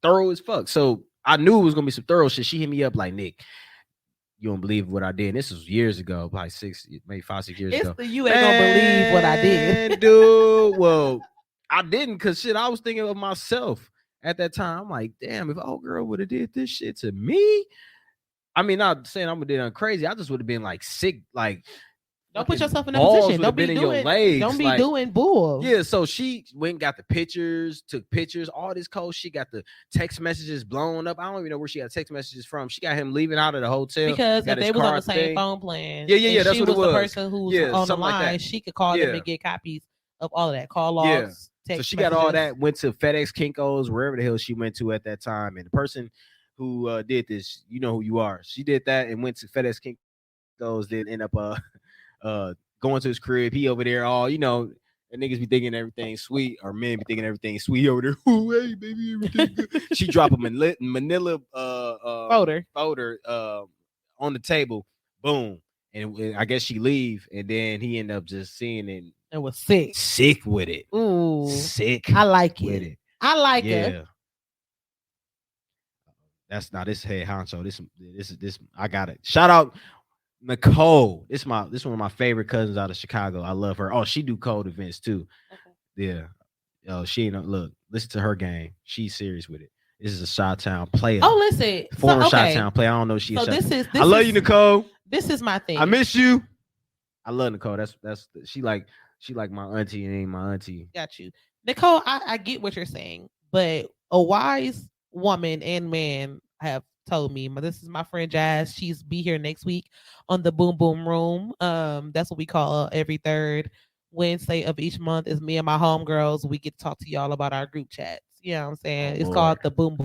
thorough as fuck. So I knew it was gonna be some thorough shit. She hit me up like, Nick, you don't believe what I did. And this was years ago, probably 5, 6 years ago. You ain't gonna believe what I did, dude. Well, I didn't, cause shit, I was thinking of myself at that time. I'm like, damn, if old girl would have did this shit to me, I mean, not saying I'm gonna do nothing crazy. I just would have been like sick, like. Don't put yourself in that position. Don't be doing bull. Yeah, so she went and got the pictures, took pictures, all this cold. She got the text messages blown up. I don't even know where she got text messages from. She got him leaving out of the hotel because if they was on the same phone plan. Yeah. That's what it was. The person who was on the line. Like she could call them and get copies of all of that. Call logs. Text so she got all that. Went to FedEx, Kinko's, wherever the hell she went to at that time. And the person who did this, you know who you are. She did that and went to FedEx, Kinko's. Then end up going to his crib. He over there all, And niggas be thinking everything sweet, or men be thinking everything sweet over there. Oh, hey, baby, everything good. She drop a manila Folder. on the table. Boom. And I guess she leave, and then he end up just seeing it. It was sick. Sick with it. Ooh. Sick. I like with it. I like Yeah. it. That's not this head honcho. This I got it. Shout out Nicole. This one of my favorite cousins out of Chicago. I love her. Oh, she do cold events too. Okay. Yeah. Oh, she ain't look. Listen to her game. She's serious with it. This is a Chi-Town player. Oh, listen. Former Chi-Town player. I don't know if she's. So this I love you, Nicole. This is my thing. I miss you. I love Nicole. That's she like my auntie and ain't my auntie. Got you, Nicole. I get what you're saying, but a wise woman and man have told me, this is my friend Jazz. She's be here next week on the Boom Boom Room. That's what we call every third Wednesday of each month. Is me and my homegirls. We get to talk to y'all about our group chats. You know what I'm saying? It's called the Boom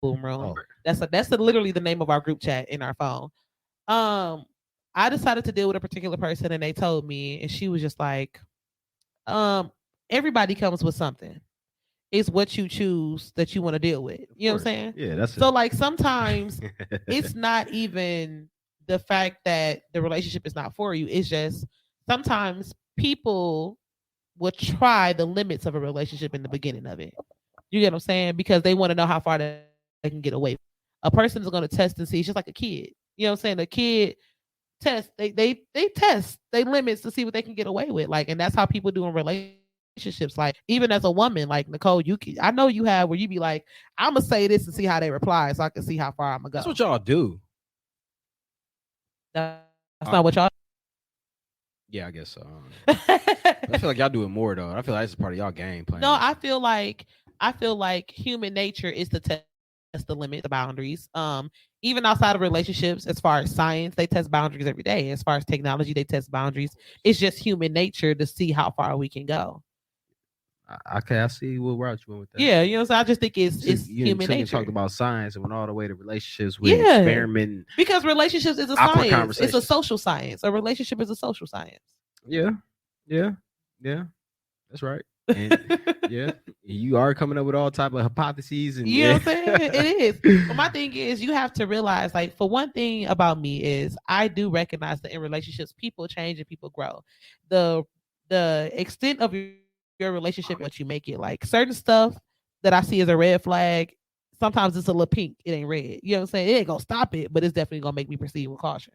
Boom Room. That's literally the name of our group chat in our phone. I decided to deal with a particular person, and they told me, and she was just like, everybody comes with something. It's what you choose that you want to deal with. You know what I'm saying? Yeah, that's so. Like sometimes it's not even the fact that the relationship is not for you. It's just sometimes people will try the limits of a relationship in the beginning of it. You get what I'm saying? Because they want to know how far they can get away. A person is going to test and see. It's just like a kid. You know what I'm saying? A kid test. They test they limits to see what they can get away with. Like, and that's how people do in relationships. Like, even as a woman, like Nicole, I know you have where you be like, I'm gonna say this and see how they reply, so I can see how far I'm gonna go. That's what y'all do. That's not what y'all. Yeah, I guess so. I feel like y'all do it more though. I feel like it's part of y'all game plan. No, I feel like human nature is to test the limit, the boundaries. Even outside of relationships, as far as science, they test boundaries every day. As far as technology, they test boundaries. It's just human nature to see how far we can go. Okay, I see what route you went with that. Yeah, you know, so I just think it's human nature. You talked about science and went all the way to relationships with experimenting. Because relationships is a science. It's a social science. A relationship is a social science. Yeah. That's right. And yeah, you are coming up with all type of hypotheses, and you know what I'm saying? It is. But my thing is, you have to realize, like, for one thing about me is I do recognize that in relationships, people change and people grow. The extent of your relationship, what you make it, like certain stuff that I see as a red flag, sometimes it's a little pink, it ain't red. You know what I'm saying? It ain't gonna stop it, but it's definitely gonna make me proceed with caution.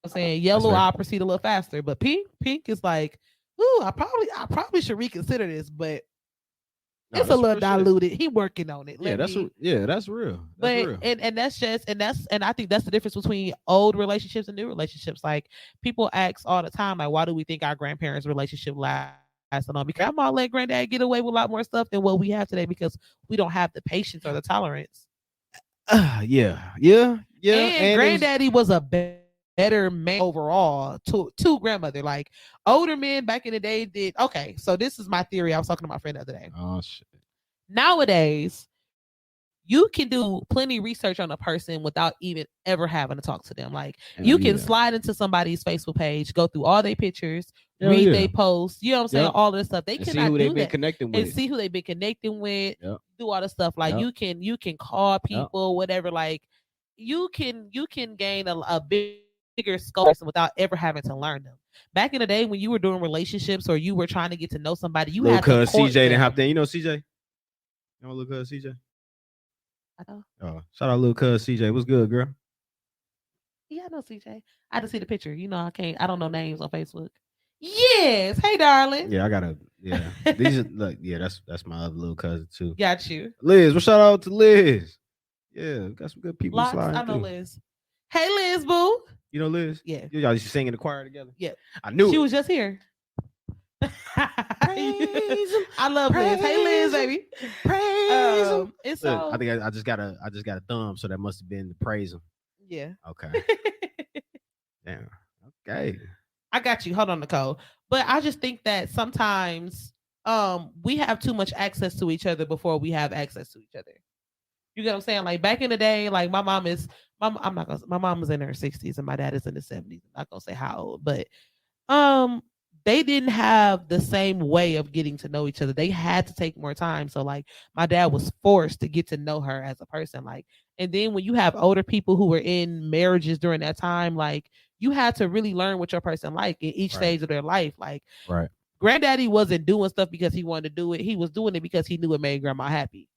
I'm saying yellow, I'll proceed a little faster, but pink is like, ooh, I probably should reconsider this, but it's a little diluted. He working on it. That's real. But and I think that's the difference between old relationships and new relationships. Like, people ask all the time, like, why do we think our grandparents' relationship lasted on? Because I'm gonna let granddad get away with a lot more stuff than what we have today because we don't have the patience or the tolerance. Yeah. And granddaddy was a better man overall to grandmother. Like, older men back in the day did. Okay, so this is my theory. I was talking to my friend the other day. Oh shit. Nowadays, you can do plenty of research on a person without even ever having to talk to them. Like, you can slide into somebody's Facebook page, go through all their pictures, read their posts, you know what I'm saying? All of this stuff. They cannot see who they've been connecting with. And see who they've been connecting with, do all the stuff. Like, you can call people, whatever. Like, you can gain a bigger scope without ever having to learn them. Back in the day when you were doing relationships or you were trying to get to know somebody, you had to court CJ didn't have to. You know CJ? You know little cuz CJ? I know. Oh, shout out little cuz CJ. What's good, girl? Yeah, I know CJ. I had to see the picture. You know, I don't know names on Facebook. Yes. Hey, darling. Yeah, I gotta. Yeah, these are look. Yeah, that's my other little cousin too. Got you, Liz. Well, shout out to Liz. Yeah, got some good people. I know Liz. Hey, Liz, boo. You know Liz? Yeah. Y'all used to sing in the choir together? Yeah. I knew she was just here. I love Liz. Hey, Liz, baby. Praise him. It's so... I think I just got a thumb, so that must have been the praise him. Yeah. Okay. Damn. Okay. I got you. Hold on, Nicole. But I just think that sometimes we have too much access to each other before we have access to each other. You get what I'm saying? Like, back in the day, like, my mom is in her 60s and my dad is in his 70s. I'm not gonna say how old, but they didn't have the same way of getting to know each other. They had to take more time. So like my dad was forced to get to know her as a person. Like, and then when you have older people who were in marriages during that time, like you had to really learn what your person like in each stage of their life. Like Right. granddaddy wasn't doing stuff because he wanted to do it. He was doing it because he knew it made grandma happy.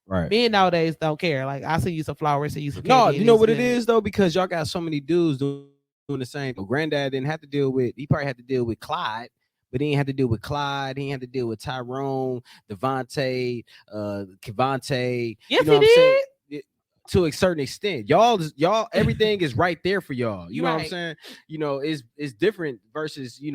Right. Men nowadays don't care. Like I send you some flowers, send you some No, candy, you know what it is though, because y'all got so many dudes doing the same. But granddad didn't have to deal with. He probably had to deal with Clyde, but he didn't have to deal with Clyde. He didn't have to deal with Tyrone, Devontae, Kevontae. Yes, you know he did. To a certain extent, y'all, everything is right there for y'all. You know what I'm Right. saying? You know, it's different versus Then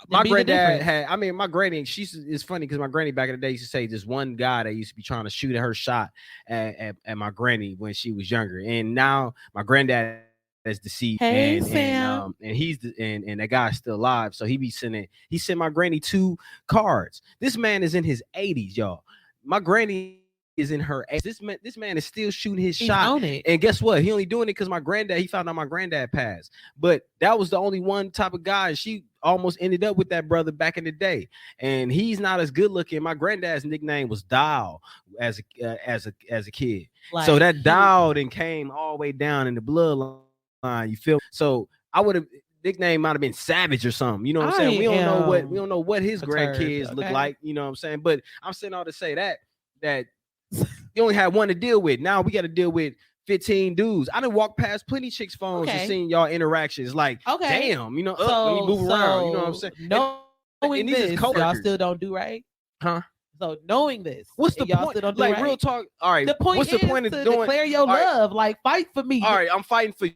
my be the granddad difference. had. I mean, my granny. It's funny because my granny back in the day used to say this one guy that used to be trying to shoot at her shot at my granny when she was younger, and now my granddad is deceased, Hey, and Sam. and he's and that guy's still alive, so he sent my granny 2 cards. This man is in his 80s, y'all. My granny is in her 80s. This man is still shooting his He's shot. on it. And guess what? He only doing it because he found out my granddad passed. But that was the only one type of guy. And she almost ended up with that brother back in the day. And he's not as good looking. My granddad's nickname was Dial as a kid. Like, so that Dial then came all the way down in the bloodline. You feel? So I would have nickname might have been Savage or something. You know what I'm saying? We don't know what his grandkids look like. You know what I'm saying? But I'm saying all to say that you only had one to deal with. Now we got to deal with 15 dudes. I done walked past plenty chicks' phones and seen y'all interactions. Like, damn, let me move around. You know what I'm saying? Knowing this, y'all still don't do right, huh? So knowing this, what's the y'all point? Still don't do like right? Real talk. All right. The point what's the point of doing? Declare your love. Like fight for me. All right, I'm fighting for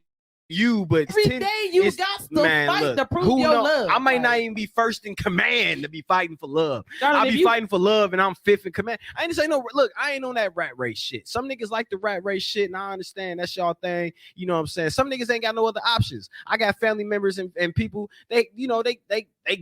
you, but every day you got to fight to prove your love. I might not even be first in command to be fighting for love. Darling, I'll be fighting for love and I'm fifth in command. I ain't say no. Look, I ain't on that rat race shit. Some niggas like the rat race shit, and I understand that's y'all thing. You know what I'm saying? Some niggas ain't got no other options. I got family members and people. They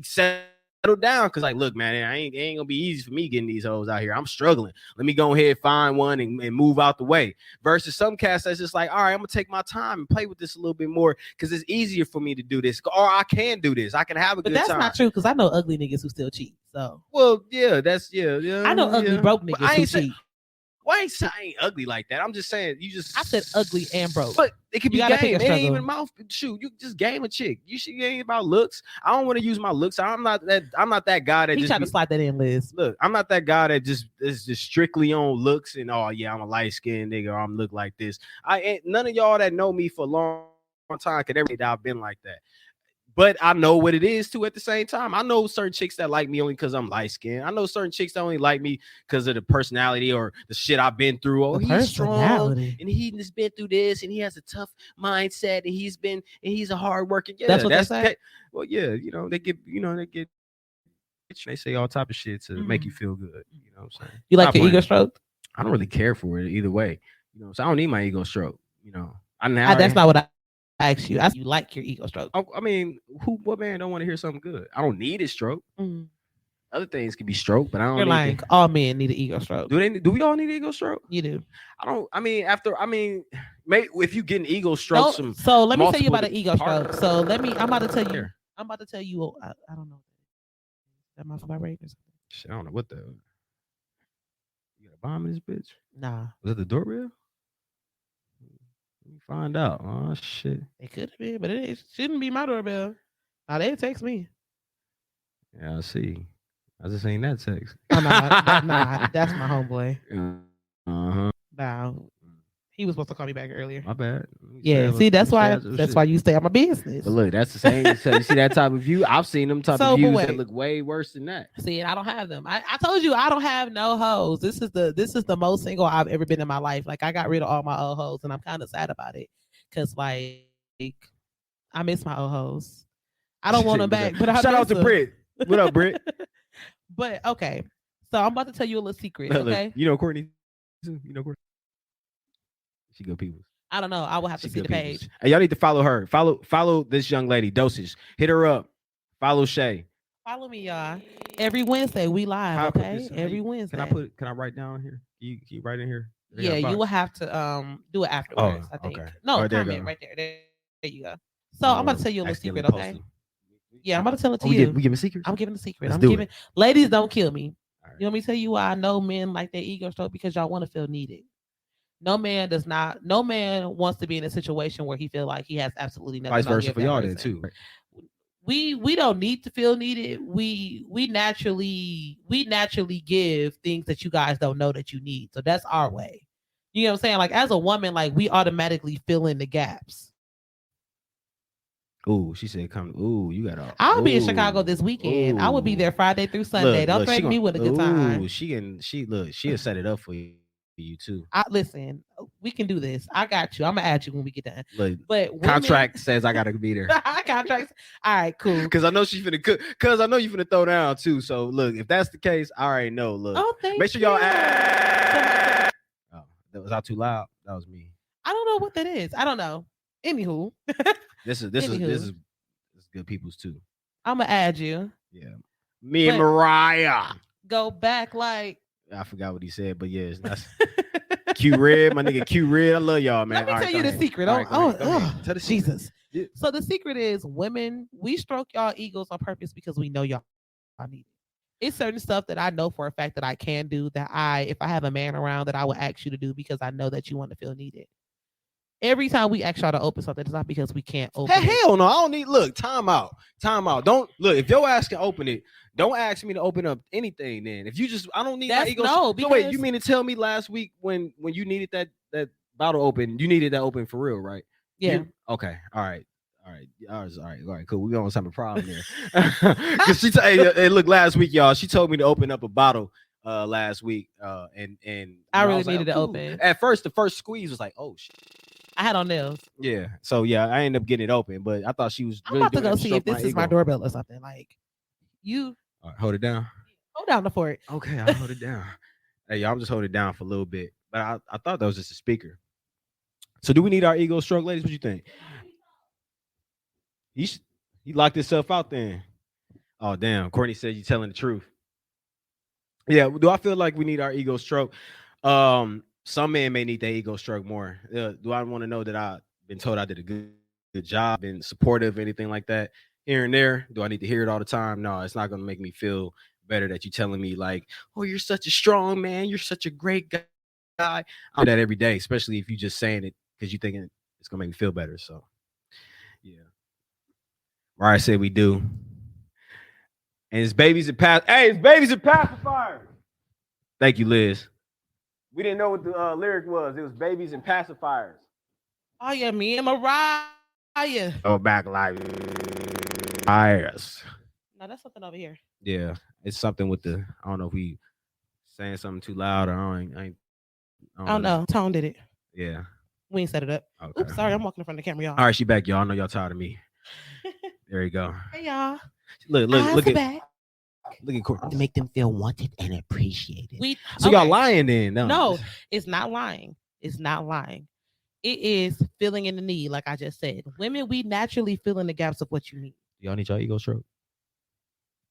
settle down because like, look, man, it ain't gonna be easy for me getting these hoes out here. I'm struggling. Let me go ahead, find one and move out the way. Versus some cats that's just like, all right, I'm gonna take my time and play with this a little bit more because it's easier for me to do this, or I can do this. I can have a good time. But that's not true because I know ugly niggas who still cheat. So well, yeah, I know ugly broke niggas who cheat. Well, I ain't ugly like that. I'm just saying I said ugly and broke. But it could be game. It ain't even mouth. Shoot, you just game a chick. You ain't about looks. I don't want to use my looks. I'm not that guy that he tried to slide that in, Liz. Look, I'm not that guy that just is just strictly on looks and oh yeah, I'm a light skinned nigga or I'm look like this. I ain't none of y'all that know me for a long time could ever say that I've been like that. But I know what it is too at the same time. I know certain chicks that like me only because I'm light skinned. I know certain chicks that only like me because of the personality or the shit I've been through. Oh, he's strong and he's been through this and he has a tough mindset and he's a hard working. Yeah, that's what they say. Well, yeah, they get they say all type of shit to make you feel good. You know what I'm saying? You like your ego stroke? I don't really care for it either way. You know, so I don't need my ego stroke. You know, that's not what I asked you. You like your ego stroke? I mean, what man don't want to hear something good? I don't need a stroke. Other things can be stroke, but I don't. You're like all men need an ego stroke. Do we all need an ego stroke? You do. I don't. I mean, maybe if you get an ego stroke, so let me tell you about an ego stroke. So I'm about to tell you. I'm about to tell you. I don't know. That my vibrator. Shit, I don't know what the. You got a bomb in this bitch? Nah. Was it the doorbell? Let me find out. Oh shit. It could have been, but it shouldn't be my doorbell. Now they text me. Yeah, I see. I just ain't that text. Oh, nah, that's my homeboy. Uh-huh. Nah. He was supposed to call me back earlier. My bad. Yeah, see, that's why you stay on my business. But look, that's the same. So you see that type of view? I've seen them type of views that look way worse than that. See, and I don't have them. I told you I don't have no hoes. This is the most single I've ever been in my life. Like I got rid of all my old hoes, and I'm kind of sad about it because like I miss my old hoes. I don't want them back. But shout out to Britt. What up, Britt? But okay, so I'm about to tell you a little secret. Okay, you know Courtney. You know Courtney. She good people. I don't know. I will have to see the page. Hey, y'all need to follow her. Follow this young lady, Dosage. Hit her up. Follow Shay. Follow me, y'all. Every Wednesday we live. Okay, every Wednesday. Can I write down here? Can you write in here? Yeah, you will have to do it afterwards. I think. Okay. No, comment right there. There you go. So I'm about to tell you a little secret. Okay. Yeah, I'm about to tell it to we you. we giving secrets. I'm giving a secret. Let's I'm do giving. Ladies, don't kill me. All You want me to tell you why I know men like their ego stroke? Because y'all want to feel needed. No man does not. No man wants to be in a situation where he feel like he has absolutely nothing. Vice to versa give for that y'all then person. too. We don't need to feel needed. We naturally give things that you guys don't know that you need. So that's our way. You know what I'm saying? Like as a woman, like we automatically fill in the gaps. Ooh, she said, "Come." Ooh, you got all. I'll be in Chicago this weekend. I will be there Friday through Sunday. Don't threaten me with a good time. She'll set it up for you too. Listen, we can do this. I got you. I'm gonna add you when we get done. Look, but contract says I gotta be there. Contracts. All right, cool. Because I know she's finna cook. Because I know you finna throw down too. So look, if that's the case, I already know. Look, make sure y'all. Oh, that was out too loud. That was me. I don't know what that is. I don't know. Anywho, this is good people's too. I'm gonna add you. Yeah, me and Mariah go back like. I forgot what he said, but yeah, it's nice. Q Red, my nigga Q Red. I love y'all, man. Let me tell you the secret. Tell the Jesus. Yeah. So the secret is women, we stroke y'all egos on purpose because we know y'all need it. It's certain stuff that I know for a fact that I can do that if I have a man around, that I will ask you to do because I know that you want to feel needed. Every time we ask y'all to open something, it's not because we can't open it. Hell no, I don't need. Look, time out. Don't look. If your ass can open it, don't ask me to open up anything. Then if you just, I don't need my ego. No, wait. You mean to tell me last week when you needed that bottle open, you needed that open for real, right? Yeah. Okay. All right. Cool. We almost have a problem there. Because she hey, look, last week, y'all, she told me to open up a bottle last week. And I really needed to open. At first, the first squeeze was like, oh shit. I had on nails. Yeah. So yeah, I ended up getting it open, but I thought she was. I'm about to go see if this is my doorbell or something. Like you. All right, hold it down. Hold down the fort. Okay, I'll hold it down. Hey, y'all, I'm just holding it down for a little bit, but I thought that was just a speaker. So do we need our ego stroke, ladies? What you think? He locked himself out then. Oh damn, Courtney said you're telling the truth. Yeah. Do I feel like we need our ego stroke? Some men may need their ego stroke more. Do I want to know that I've been told I did a good job, been supportive, anything like that here and there? Do I need to hear it all the time? No, it's not going to make me feel better that you're telling me like, oh, you're such a strong man. You're such a great guy. I do that every day, especially if you're just saying it because you're thinking it's going to make me feel better. So, yeah. Mariah said we do. And it's babies and pacifiers. Thank you, Liz. We didn't know what the lyric was. It was babies and pacifiers. Oh, yeah, me and Mariah. Oh, back like fires. No, that's something over here. Yeah, it's something with the, I don't know if we saying something too loud or I don't know. Tone did it. Yeah. We ain't set it up. Okay. Oops, sorry, I'm walking in front of the camera, y'all. All right, she back, y'all. I know y'all tired of me. There you go. Hey, y'all. Look at back. Look at Courtney. To make them feel wanted and appreciated. Y'all lying then? No, it's not lying. It's not lying. It is filling in the need, like I just said. Women, we naturally fill in the gaps of what you need. Do y'all need y'all ego stroke?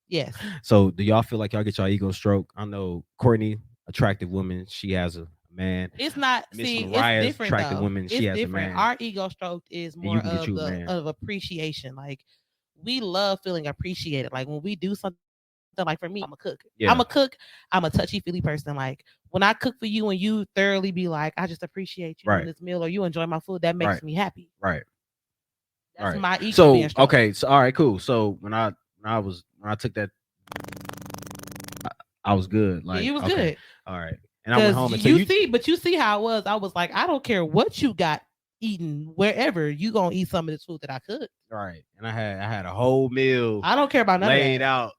Yes. So do y'all feel like y'all get y'all ego stroke? I know Courtney, attractive woman, she has a man. It's not. See, it's different. Attractive woman, she has a man. Our ego stroke is more of appreciation. Like we love feeling appreciated. Like when we do something. Like for me, I'm a cook. Yeah. I'm a cook. I'm a touchy-feely person. Like when I cook for you and you thoroughly be like, I just appreciate you in this meal or you enjoy my food, that makes me happy. Right. That's my ego. So okay. So all right, cool. So when I took that, I was good. Like you was good. All right. And I went home and you see how it was. I was like, I don't care what you got eating wherever, you gonna eat some of this food that I cooked. All right. And I had a whole meal. I don't care about nothing laid out.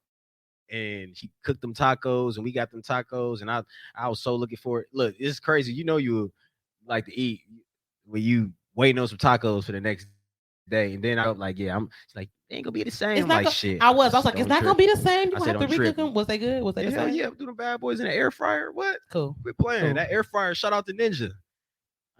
And he cooked them tacos and we got them tacos and I was so looking for it. Look, it's crazy. You know you like to eat when you waiting on some tacos for the next day. And then I was like, yeah, it's like, they ain't gonna be the same. Shit. I was like, it's not gonna be the same. You have to recook them. Was they good? Was they the same? Yeah, do the bad boys in the air fryer. What? Cool. We're playing. That air fryer, shout out to Ninja.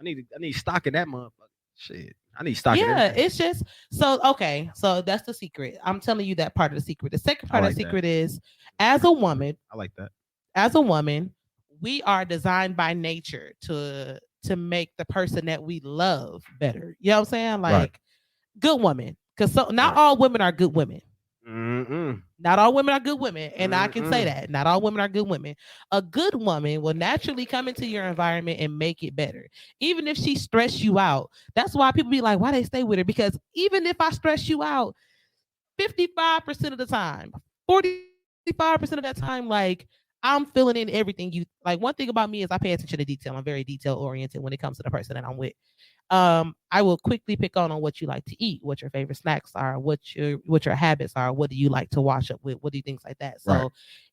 I need stock in that motherfucker. Shit. I need stock. Yeah, it's just so okay. So that's the secret. I'm telling you that part of the secret. The second part of the secret is, as a woman, I like that. As a woman, we are designed by nature to make the person that we love better. You know what I'm saying? Like good woman, because not all women are good women. Not all women are good women, and I can say Mm-mm. that not all women are good women. A good woman will naturally come into your environment and make it better, even if she stress you out. That's why people be like, "Why they stay with her?" Because even if I stress you out, 55% of the time, 45% of that time, like I'm filling in everything you like. One thing about me is I pay attention to detail. I'm very detail oriented when it comes to the person that I'm with. I will quickly pick on what you like to eat, what your favorite snacks are, what your habits are, what do you like to wash up with, what do you things like that. So Right.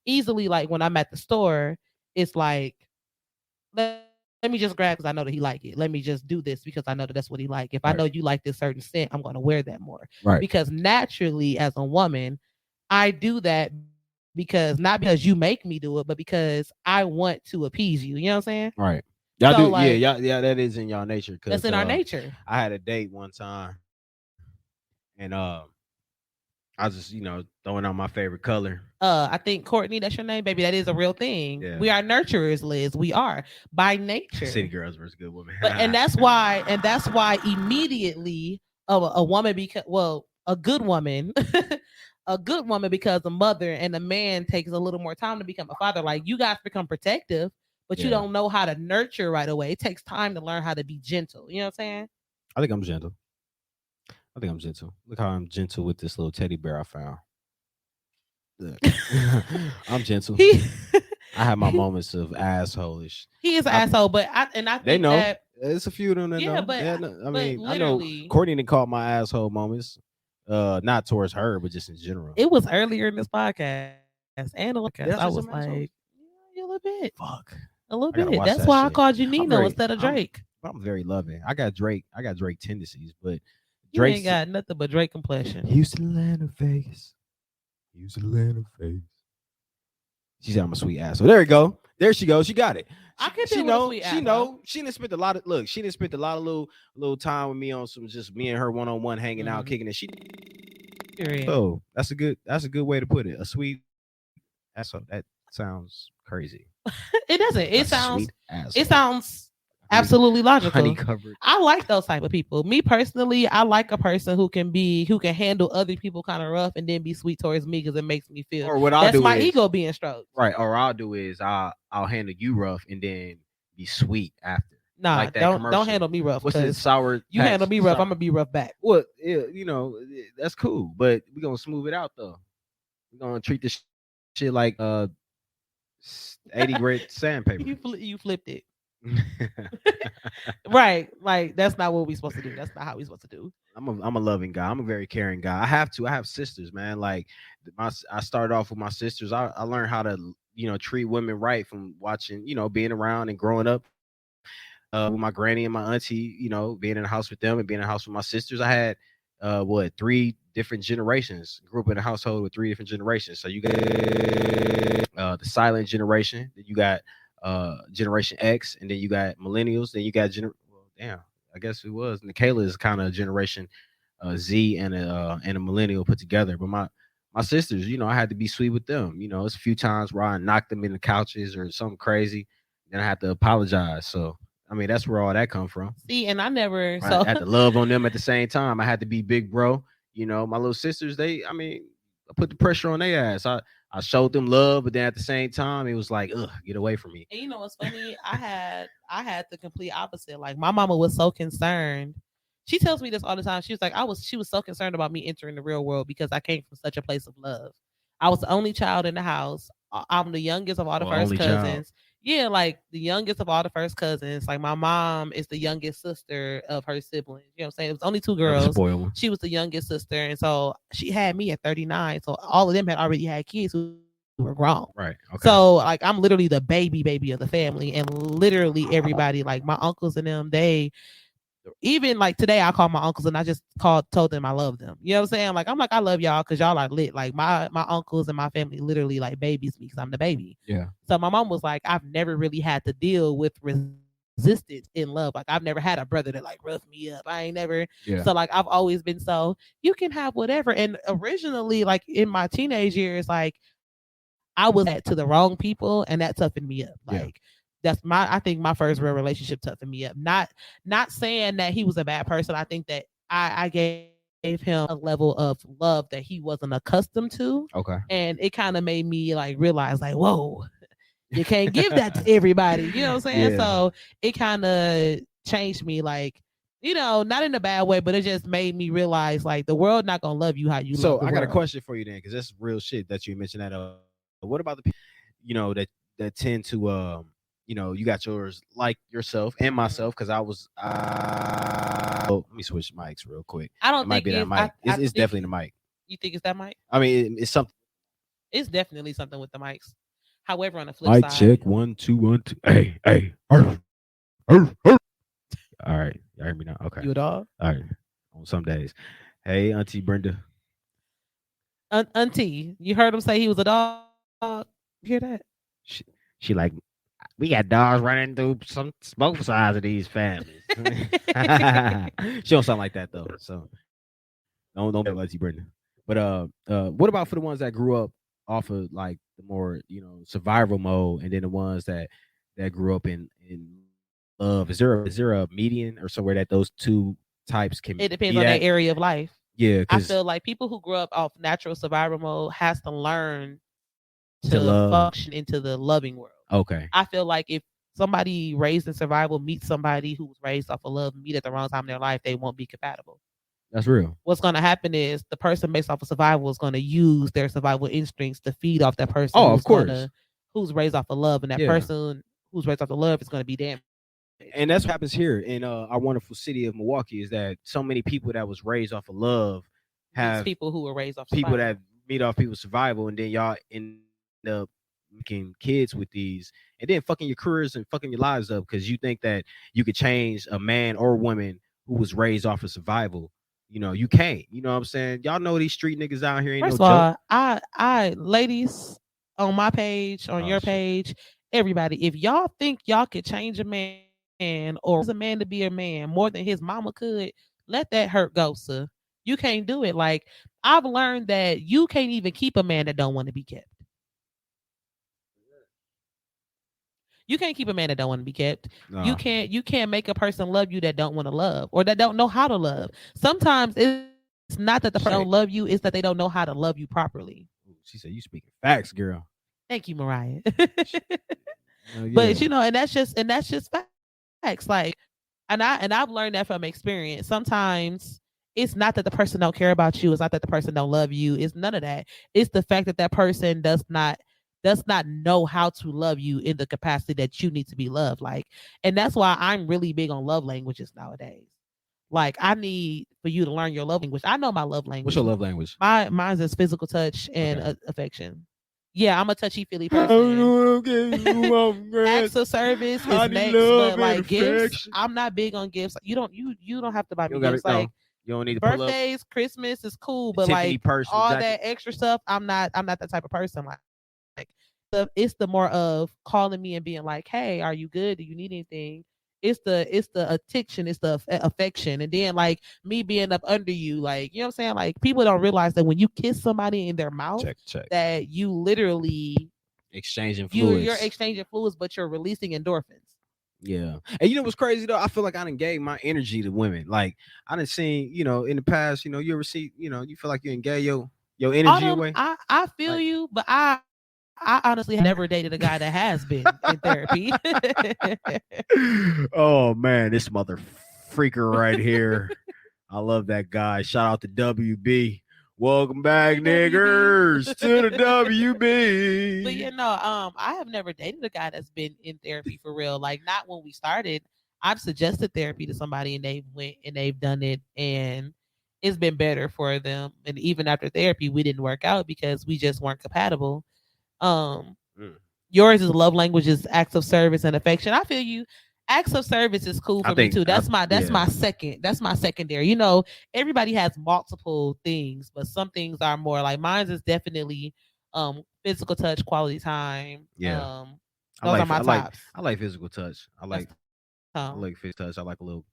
easily, like when I'm at the store, it's like let me just grab because I know that he like it. Let me just do this because I know that that's what he like. If I Right. know you like this certain scent, I'm going to wear that more. Right. Because naturally, as a woman, I do that because not because you make me do it, but because I want to appease you. You know what I'm saying? Right. Y'all So, do, like, yeah, that is in y'all nature. that's Cause in our nature. I had a date one time, and I was just throwing out my favorite color. I think Courtney, that's your name, baby. That is a real thing. Yeah. We are nurturers, Liz. We are by nature. City girls versus good women. And that's why immediately a woman a good woman a good woman becomes a mother and a man takes a little more time to become a father. Like you guys become protective, but you Yeah. don't know how to nurture right away. It takes time to learn how to be gentle. You know what I'm saying? I think I'm gentle. Look how I'm gentle with this little teddy bear I found. Look. I'm gentle. I have my moments of asshole-ish. He is an asshole, but I think They know. that It's a few of them that Yeah, know. but- They know. I but mean, I know literally- Courtney didn't call my asshole moments. Not towards her, but just in general. it was earlier in this podcast and the podcast. Did I say I was some assholes? like, yeah, a little bit. Fuck. A little I gotta bit. watch That's that why I shit. called you Nino very- instead of I'm- Drake. I'm very loving. I got Drake tendencies, but You Drake's ain't got nothing but Drake complexion. Houston, Atlanta, Vegas. Houston, Atlanta, Vegas. She said I'm a sweet asshole. There you go. There she goes. She got it. I can She deal with a know. sweet She asshole. know. She didn't spend a lot of look. She didn't spend a lot of little time with me on some just me and her one-on-one hanging out, Mhm. kicking it. She Period. Oh, that's a good way to put it. A sweet asshole. That sounds crazy. It doesn't. A It sounds. sweet asshole. It sounds absolutely logical. honey covered. I like those type of people. Me personally, I like a person who can handle other people kind of rough and then be sweet towards me because it makes me feel Or what I'll that's do my is ego being stroked. right. Or I'll do is I'll handle you rough and then be sweet after. Nah, like that don't commercial. handle me rough. What's it? 'Cause Sour. you Patch? handle me rough, Sour- I'm gonna be rough back. Well, yeah, that's cool, but we're gonna smooth it out though. We're gonna treat this shit like 80 grit sandpaper. You flipped it. Right. Like that's not what we supposed to do. That's not how we supposed to do. I'm a loving guy. I'm a very caring guy. I have sisters, man. Like I started off with my sisters. I learned how to treat women right from watching, being around and growing up with my granny and my auntie, being in the house with them and being in the house with my sisters. I had 3 different generations. Grew up in a household with 3 different generations. So you got the silent generation, then you got Generation X, and then you got millennials, then you got I guess it was Nikayla is kind of Generation Z and a millennial put together. But my sisters, I had to be sweet with them. It's a few times where I knocked them in the couches or something crazy, then I had to apologize. So I mean, that's where all that come from. See, and I never I had to love on them at the same time. I had to be big bro. My little sisters, I put the pressure on their ass. I showed them love, but then at the same time, it was like, ugh, get away from me. And you know what's funny? I had the complete opposite. Like my mama was so concerned. She tells me this all the time. She was like, she was so concerned about me entering the real world because I came from such a place of love. I was the only child in the house. I'm the youngest of all the first cousins. Child. Yeah, like the youngest of all the first cousins. Like my mom is the youngest sister of her siblings. You know what I'm saying? It was only 2 girls. She was the youngest sister. And so she had me at 39. So all of them had already had kids who were grown. Right. Okay. So like I'm literally the baby of the family. And literally everybody, like my uncles and them, even like today I called my uncles and I just told them I love them. You know what I'm saying? Like I'm like, I love y'all because y'all are lit. Like my uncles and my family literally like babies me because I'm the baby. Yeah. So my mom was like, I've never really had to deal with resistance in love. Like I've never had a brother that like roughed me up. I ain't never. Yeah. So like I've always been so you can have whatever. And originally, like in my teenage years, like I was that to the wrong people and that toughened me up. Like I think my first real relationship toughened me up. Not saying that he was a bad person. I think that I gave gave him a level of love that he wasn't accustomed to. Okay. And it kind of made me like realize like, whoa, you can't give that to everybody. You know what I'm saying? Yeah. So it kind of changed me, like, not in a bad way, but it just made me realize like the world not gonna love you how you love So the I got a world. question for you then, because that's real shit that you mentioned that. What about the people, that tend to you got yours like yourself and myself, because let me switch mics real quick. I don't It might think be that it's, mic. It's think definitely the mic. You think it's that mic? I mean, it's something. It's definitely something with the mics. However, on the flip Mic side, check 1 2 1 2. Hey, hey. All right, y'all hear me now? Okay. You a dog? All right. On some days. Hey, Auntie Brenda. Auntie, you heard him say he was a dog. You hear that? She like, we got dogs running through both sides of these families. She don't sound like that though. So don't be Auntie Brenda. But what about for the ones that grew up off of like the more survival mode, and then the ones that grew up in love? Is there a median or somewhere that those two types can? It depends on their area of life. Yeah, I feel like people who grew up off natural survival mode has to learn to love. function into the loving world. Okay. I feel like if somebody raised in survival meets somebody who was raised off of love, meet at the wrong time in their life, they won't be compatible. That's real. What's going to happen is the person based off of survival is going to use their survival instincts to feed off that person. Oh, of course. Who's raised off of love, and that person who's raised off of love is going to be damaged. And that's what happens here in our wonderful city of Milwaukee, is that so many people that was raised off of love have people who were raised off people survival. that meet off people's survival, and then y'all end up making kids with these, and then fucking your careers and fucking your lives up because you think that you could change a man or woman who was raised off of survival. You can't. You know what I'm saying? Y'all know these street niggas out here ain't First no of all, joke. I ladies on my page, on your page, everybody, if y'all think y'all could change a man or a man to be a man more than his mama could, let that hurt go, sir. You can't do it. Like, I've learned that you can't even keep a man that don't want to be kept. You can't keep a man that don't want to be kept. Nah. You can't make a person love you that don't want to love or that don't know how to love. Sometimes it's not that the person don't love you, it's that they don't know how to love you properly. She said, "You speaking facts, girl." Thank you, Mariah. Yeah. But and that's just facts. Like, and I've learned that from experience. Sometimes it's not that the person don't care about you. It's not that the person don't love you. It's none of that. It's the fact that that person does not know how to love you in the capacity that you need to be loved. Like, and that's why I'm really big on love languages nowadays. Like, I need for you to learn your love language. I know my love language. What's your love language? Mine's is physical touch and affection. Yeah, I'm a touchy-feely person. Acts of service is next, but like gifts, I'm not big on gifts. You don't have to buy me gifts. Like, you don't need to birthdays, Christmas is cool, but Tiffany like purse, all that extra stuff, I'm not that type of person. Like it's the more of calling me and being like, "Hey, are you good? Do you need anything?" It's the attention, it's the affection, and then like me being up under you, like, you know what I'm saying? Like, people don't realize that when you kiss somebody in their mouth, that you literally exchanging fluids. You're exchanging fluids, but you're releasing endorphins. Yeah. And you know what's crazy though? I feel like I done gave my energy to women. Like, I done seen, in the past, you ever see, you feel like you gave your energy away. I feel like, you, but I honestly have never dated a guy that has been in therapy. Oh man, this mother freaker right here. I love that guy. Shout out to WB. Welcome back, niggers, to the WB. But I have never dated a guy that's been in therapy for real. Like, not when we started. I've suggested therapy to somebody and they've went and they've done it and it's been better for them. And even after therapy, we didn't work out because we just weren't compatible. Yours is love languages, acts of service and affection. I feel you. Acts of service is cool for me too. That's my secondary. Everybody has multiple things, but some things are more like mine is definitely physical touch, quality time. Yeah. Those are my tops. I like physical touch. I like physical touch. I like a little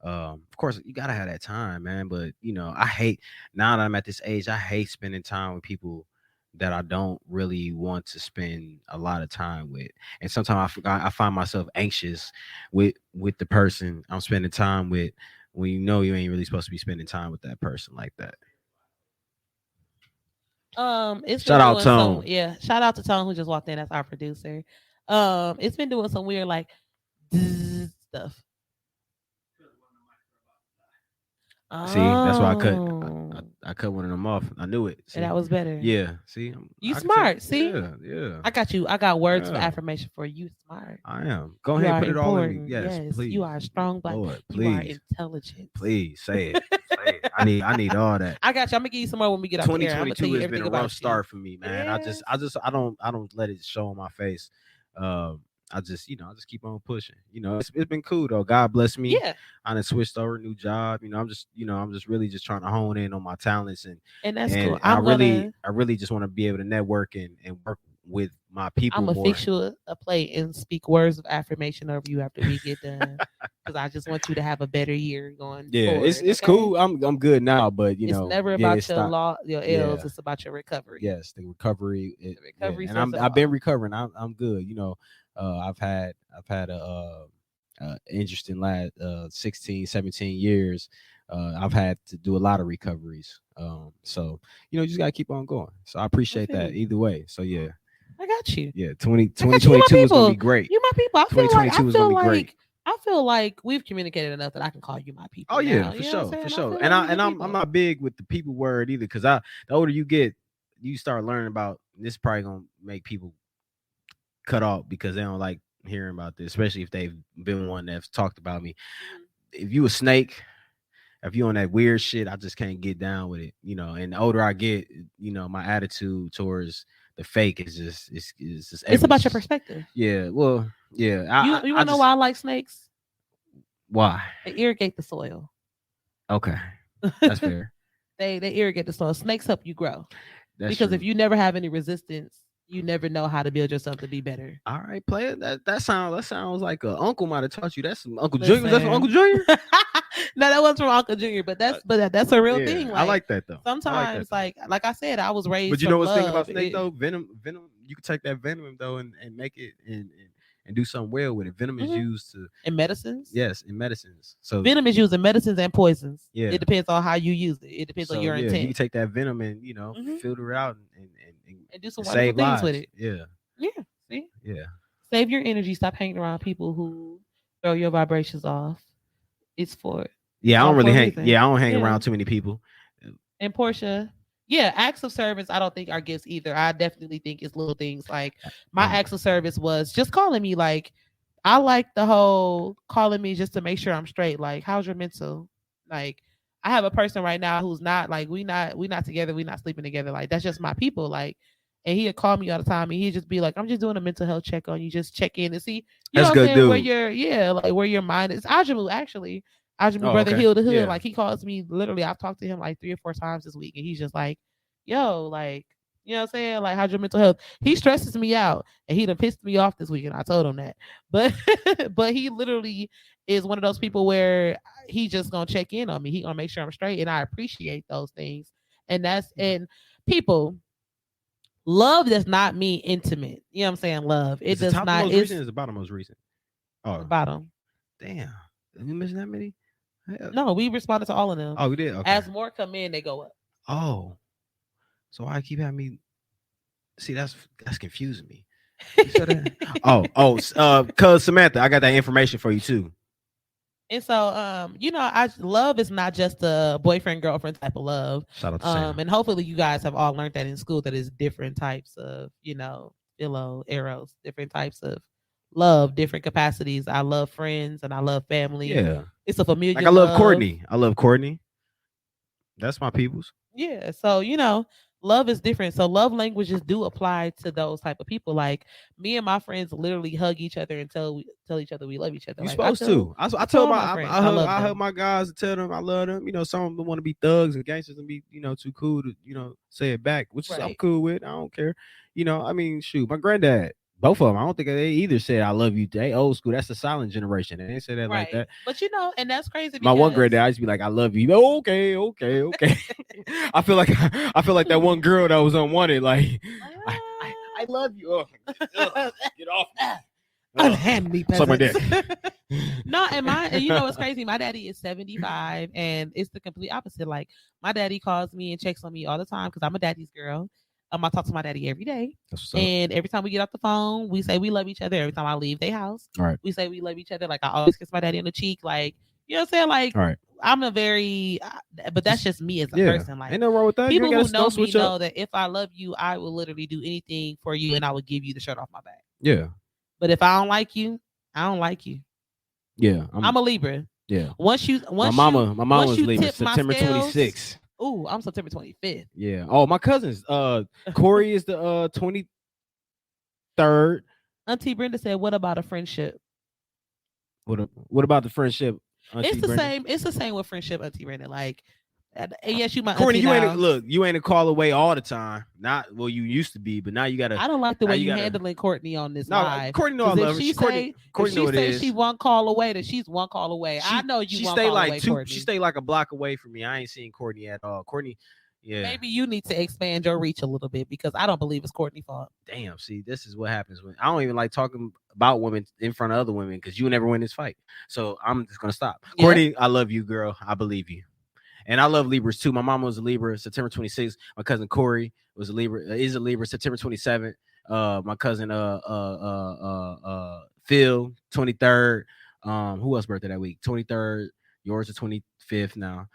of course you gotta have that time, man. But I hate, now that I'm at this age, I hate spending time with people that I don't really want to spend a lot of time with. And sometimes I find myself anxious with the person I'm spending time with when you know you ain't really supposed to be spending time with that person like that. It's Shout been out doing Tone. some, yeah. Shout out to Tone who just walked in. That's our producer. It's been doing some weird like stuff. See, that's why I cut. Oh. I cut one of them off. I knew it. See? And that was better. Yeah. See, You I can smart. tell- See? Yeah. I got you. I got words of Yeah. affirmation for you. Smart. I am. Go You ahead, are put it all in me. important. Yes, please. You are a strong black. Lord, You are please, intelligent. please say it. Say it. I need all that. I got you. I'm gonna give you some more when we get out the air. I'm gonna tell 2022 you has everything been a about rough you. start for me, man. Yes. I don't let it show on my face. I just keep on pushing. It's been cool though. God bless me. Yeah. I done switched over, new job. I'm just really just trying to hone in on my talents And that's and cool. I really just want to be able to network and work with my people I'm gonna more. fix you a plate and speak words of affirmation over you after we get done, because I just want you to have a better year going. Yeah, forward, it's okay? cool. I'm good now, but It's never yeah, about it's your not- your L's. yeah. It's about your recovery. Yes, the recovery. recovery and says it I've been all. recovering. I'm good. I've had a interesting last 16, 17 years. I've had to do a lot of recoveries. So you just gotta keep on going. So I appreciate feel that you. either way. So yeah, I got you. yeah. I got you, my 2022 is gonna be people. great. You my people. I feel 2022 is gonna be great. I feel like we've communicated enough that I can call you my people. Oh yeah, now. for You know sure, what I'm for saying? I sure. feel And like we're I'm people. not big with the people word either, because the older you get, you start learning about this. Probably gonna make people cut off because they don't like hearing about this, especially if they've been one that's talked about me. If you a snake, if you on that weird shit, I just can't get down with it. And the older I get, my attitude towards the fake is just It's about your perspective. Yeah, well, yeah. You want to know why I like snakes? Why? They irrigate the soil. Okay, that's fair. They irrigate the soil. Snakes help you grow. That's because true. if you never have any resistance, you never know how to build yourself to be better. All right, player. That sounds like a uncle might have taught you. That's Uncle Listen. Junior. That's from Uncle Junior. No, that wasn't from Uncle Junior, but that's a real Yeah, thing. I like that though. Sometimes, like I said, I was raised. But you know what's from thing about love. snake though? Venom. You can take that venom though and make it and do something well with it. Venom is used to in medicines. Yes, in medicines. So venom is used in medicines and poisons. Yeah, it depends on how you use it. It depends on your intent. You can take that venom and filter it out and do some save wonderful lives things with it. Yeah. See. Yeah. Save your energy. Stop hanging around people who throw your vibrations off. It's for yeah. I don't really hang. reason. Yeah, I don't hang around too many people. And Portia, yeah, acts of service, I don't think are gifts either. I definitely think it's little things. Like my acts of service was just calling me. Like I like the whole calling me just to make sure I'm straight. Like, how's your mental? Like, I have a person right now who's not like we not together, we not sleeping together. Like that's just my people. Like, and he'd call me all the time and he'd just be like, I'm just doing a mental health check on you, just check in and see That's good, dude. Where your mind is. Ajamu, actually. Ajamu, brother, okay. Heal the Hood. Yeah. Like he calls me literally. I've talked to him like 3 or 4 times this week, and he's just like, "Yo, like, you know what I'm saying? Like, how's your mental health?" He stresses me out, and he done pissed me off this week, and I told him that. But he literally is one of those people where he just gonna check in on me. He gonna make sure I'm straight, and I appreciate those things. And people. Love does not mean intimate. You know what I'm saying? Love. It does not. Most recent is the bottom most recent. Oh, the bottom. Damn. Did we miss that many? No, we responded to all of them. Oh, we did. Okay. As more come in, they go up. Oh, so I keep having me. See, that's confusing me. Cause Samantha, I got that information for you too. And so, love is not just a boyfriend girlfriend type of love. Shout out to Sam. And hopefully you guys have all learned that in school that it's different types of, eros, different types of love, different capacities. I love friends and I love family. Yeah, it's a familiar. Like I love Courtney. I love Courtney. That's my people's. Yeah, so love is different. So love languages do apply to those type of people. Like me and my friends literally hug each other and tell each other we love each other. You're like, supposed to. I tell my friends, I hug them. my guys and tell them I love them. Some of them want to be thugs and gangsters and be too cool to say it back, which I'm cool with. I don't care. Shoot, my granddad. Both of them. I don't think they either said I love you. They old school. That's the silent generation. They didn't say that like that. But and that's crazy. My one granddad, I used to be like, I love you. Okay. I feel like that one girl that was unwanted. Like, I love you. Get off. Unhand me, Suck my dick. No, and you know what's crazy? My daddy is 75, and it's the complete opposite. Like my daddy calls me and checks on me all the time because I'm a daddy's girl. I talk to my daddy every day, That's what's up. and every time we get off the phone, we say we love each other. Every time I leave their house, All right. we say we love each other. Like I always kiss my daddy on the cheek. Like you know what I'm saying? Like All right. I'm a very, but that's just me as a Yeah. person. Like Ain't nothing wrong with that. You people ain't gotta who know me switch know up. that if I love you, I will literally do anything for you, and I would give you the shirt off my back. Yeah. But if I don't like you, I don't like you. Yeah. I'm a Libra. Yeah. Once my mama once was you leaving tip my September scales- 26th. Ooh, I'm September 25th. Yeah. Oh, my cousins. Corey is the 23rd. Auntie Brenda said, "What about a friendship?" What about the friendship? Auntie It's the Brenda? same. It's the same with friendship, Auntie Brenda. Like, and yes, you my Courtney, auntie you now. ain't look. You ain't a call away all the time. Not well. You used to be, but now you gotta. I don't like the now way you you gotta- handling Courtney on this No, live. Courtney know I 'Cause love if her. she Courtney say know it is. she one call away, then she's one call away. I know you. She one stay call like away, two. Courtney. She stay like a block away from me. I ain't seen Courtney at all. Courtney, yeah. Maybe you need to expand your reach a little bit because I don't believe it's Courtney's fault. Damn. See, this is what happens when I don't even like talking about women in front of other women because you never win this fight. So I'm just gonna stop. Yeah. Courtney, I love you, girl. I believe you. And I love Libras too. My mama was a Libra, September 26th. My cousin Corey was a Libra, is a Libra, September 27th. My cousin Phil, 23rd. Who else birthday that week? 23rd. Yours the 25th now.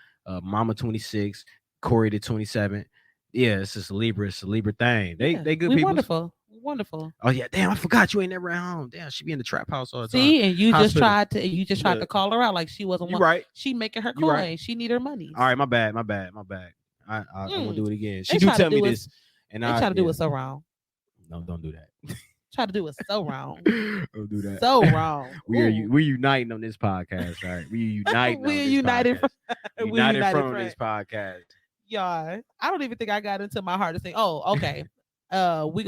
Mama 26th. Corey the 27th. Yeah, it's just a Libra. It's a Libra thing. They good we people. Wonderful. Oh yeah, damn! I forgot you ain't never at home. Damn, she be in the trap house all the time. See, and you just Hospital. tried to Look. call her out like she wasn't You one. right. She making her You coin. right. She need her money. All right, my bad. I'm gonna do it again. She They do try to tell me do us- this, and They I try to do yeah. it so wrong. No, don't do that. Try to do it so wrong. Don't do that. So wrong. We're uniting on this podcast, right? We're uniting. We're on this united podcast. We're United united from front. this podcast. Y'all, I don't even think I got into my heart to say, oh, okay. we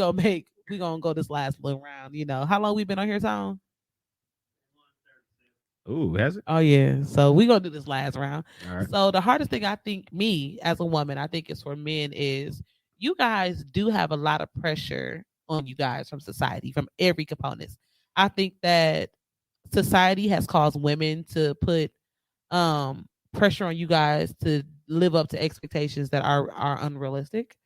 gonna go this last little round. You know, how long we been on here, Tom? Ooh, has it? Oh yeah. So we gonna do this last round. All right. So the hardest thing I think me as a woman, I think is for men is you guys do have a lot of pressure on you guys from society, from every component. I think that society has caused women to put pressure on you guys to live up to expectations that are unrealistic.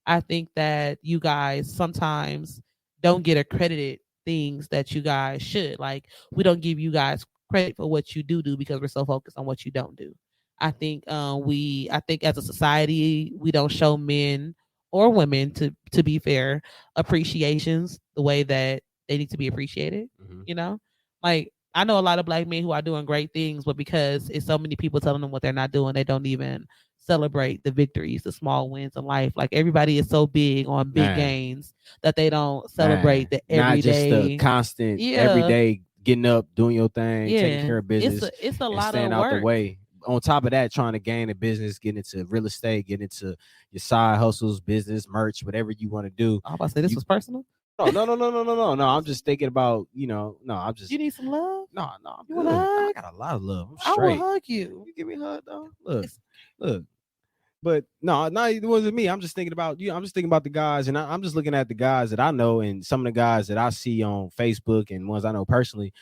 I think that you guys sometimes don't get accredited things that you guys should. Like we don't give you guys credit for what you do because we're so focused on what you don't do. I think I think as a society we don't show men or women, to be fair, appreciations the way that they need to be appreciated. Mhm. You know, like I know a lot of black men who are doing great things, but because it's so many people telling them what they're not doing, they don't even celebrate the victories, the small wins in life. Like everybody is so big on big Man. gains that they don't celebrate the Not just everyday. the constant, Yeah. everyday getting up, doing your thing, Yeah. taking care of business, It's a and lot staying of out work. the way. On top of that, trying to gain a business, getting into real estate, getting into your side hustles, business, merch, whatever you want to do. I was about to say this You- was personal. No. I'm just thinking about, I'm just You need some love. no. I'm You good. want a I hug? got a lot of love. I I'm straight. will hug you. You give me a hug though. Look. But no, it wasn't me. I'm just thinking about you. I'm just thinking about the guys, and I'm just looking at the guys that I know, and some of the guys that I see on Facebook, and ones I know personally.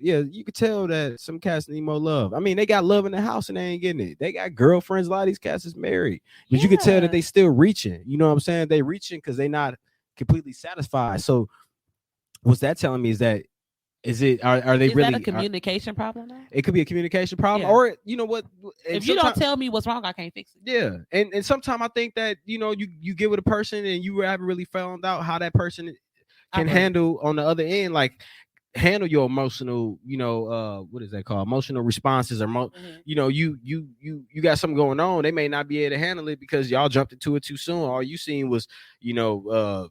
Yeah, you could tell that some cats need more love. I mean, they got love in the house and they ain't getting it. They got girlfriends. A lot of these cats is married, but you could tell that they still reaching. You know what I'm saying? They reaching because they not completely satisfied. So, what's that telling me is that are they Is really that a communication problem now? it could be a communication problem, Yeah. or you know what? and If you don't sometime- tell me what's wrong, I can't fix it. yeah, and sometimes I think that you get with a person and you haven't really found out how that person can Operate. handle on the other end, like handle your emotional, what is that called? Emotional responses, or Mhm. you got something going on. They may not be able to handle it because y'all jumped into it too soon. All you seen was a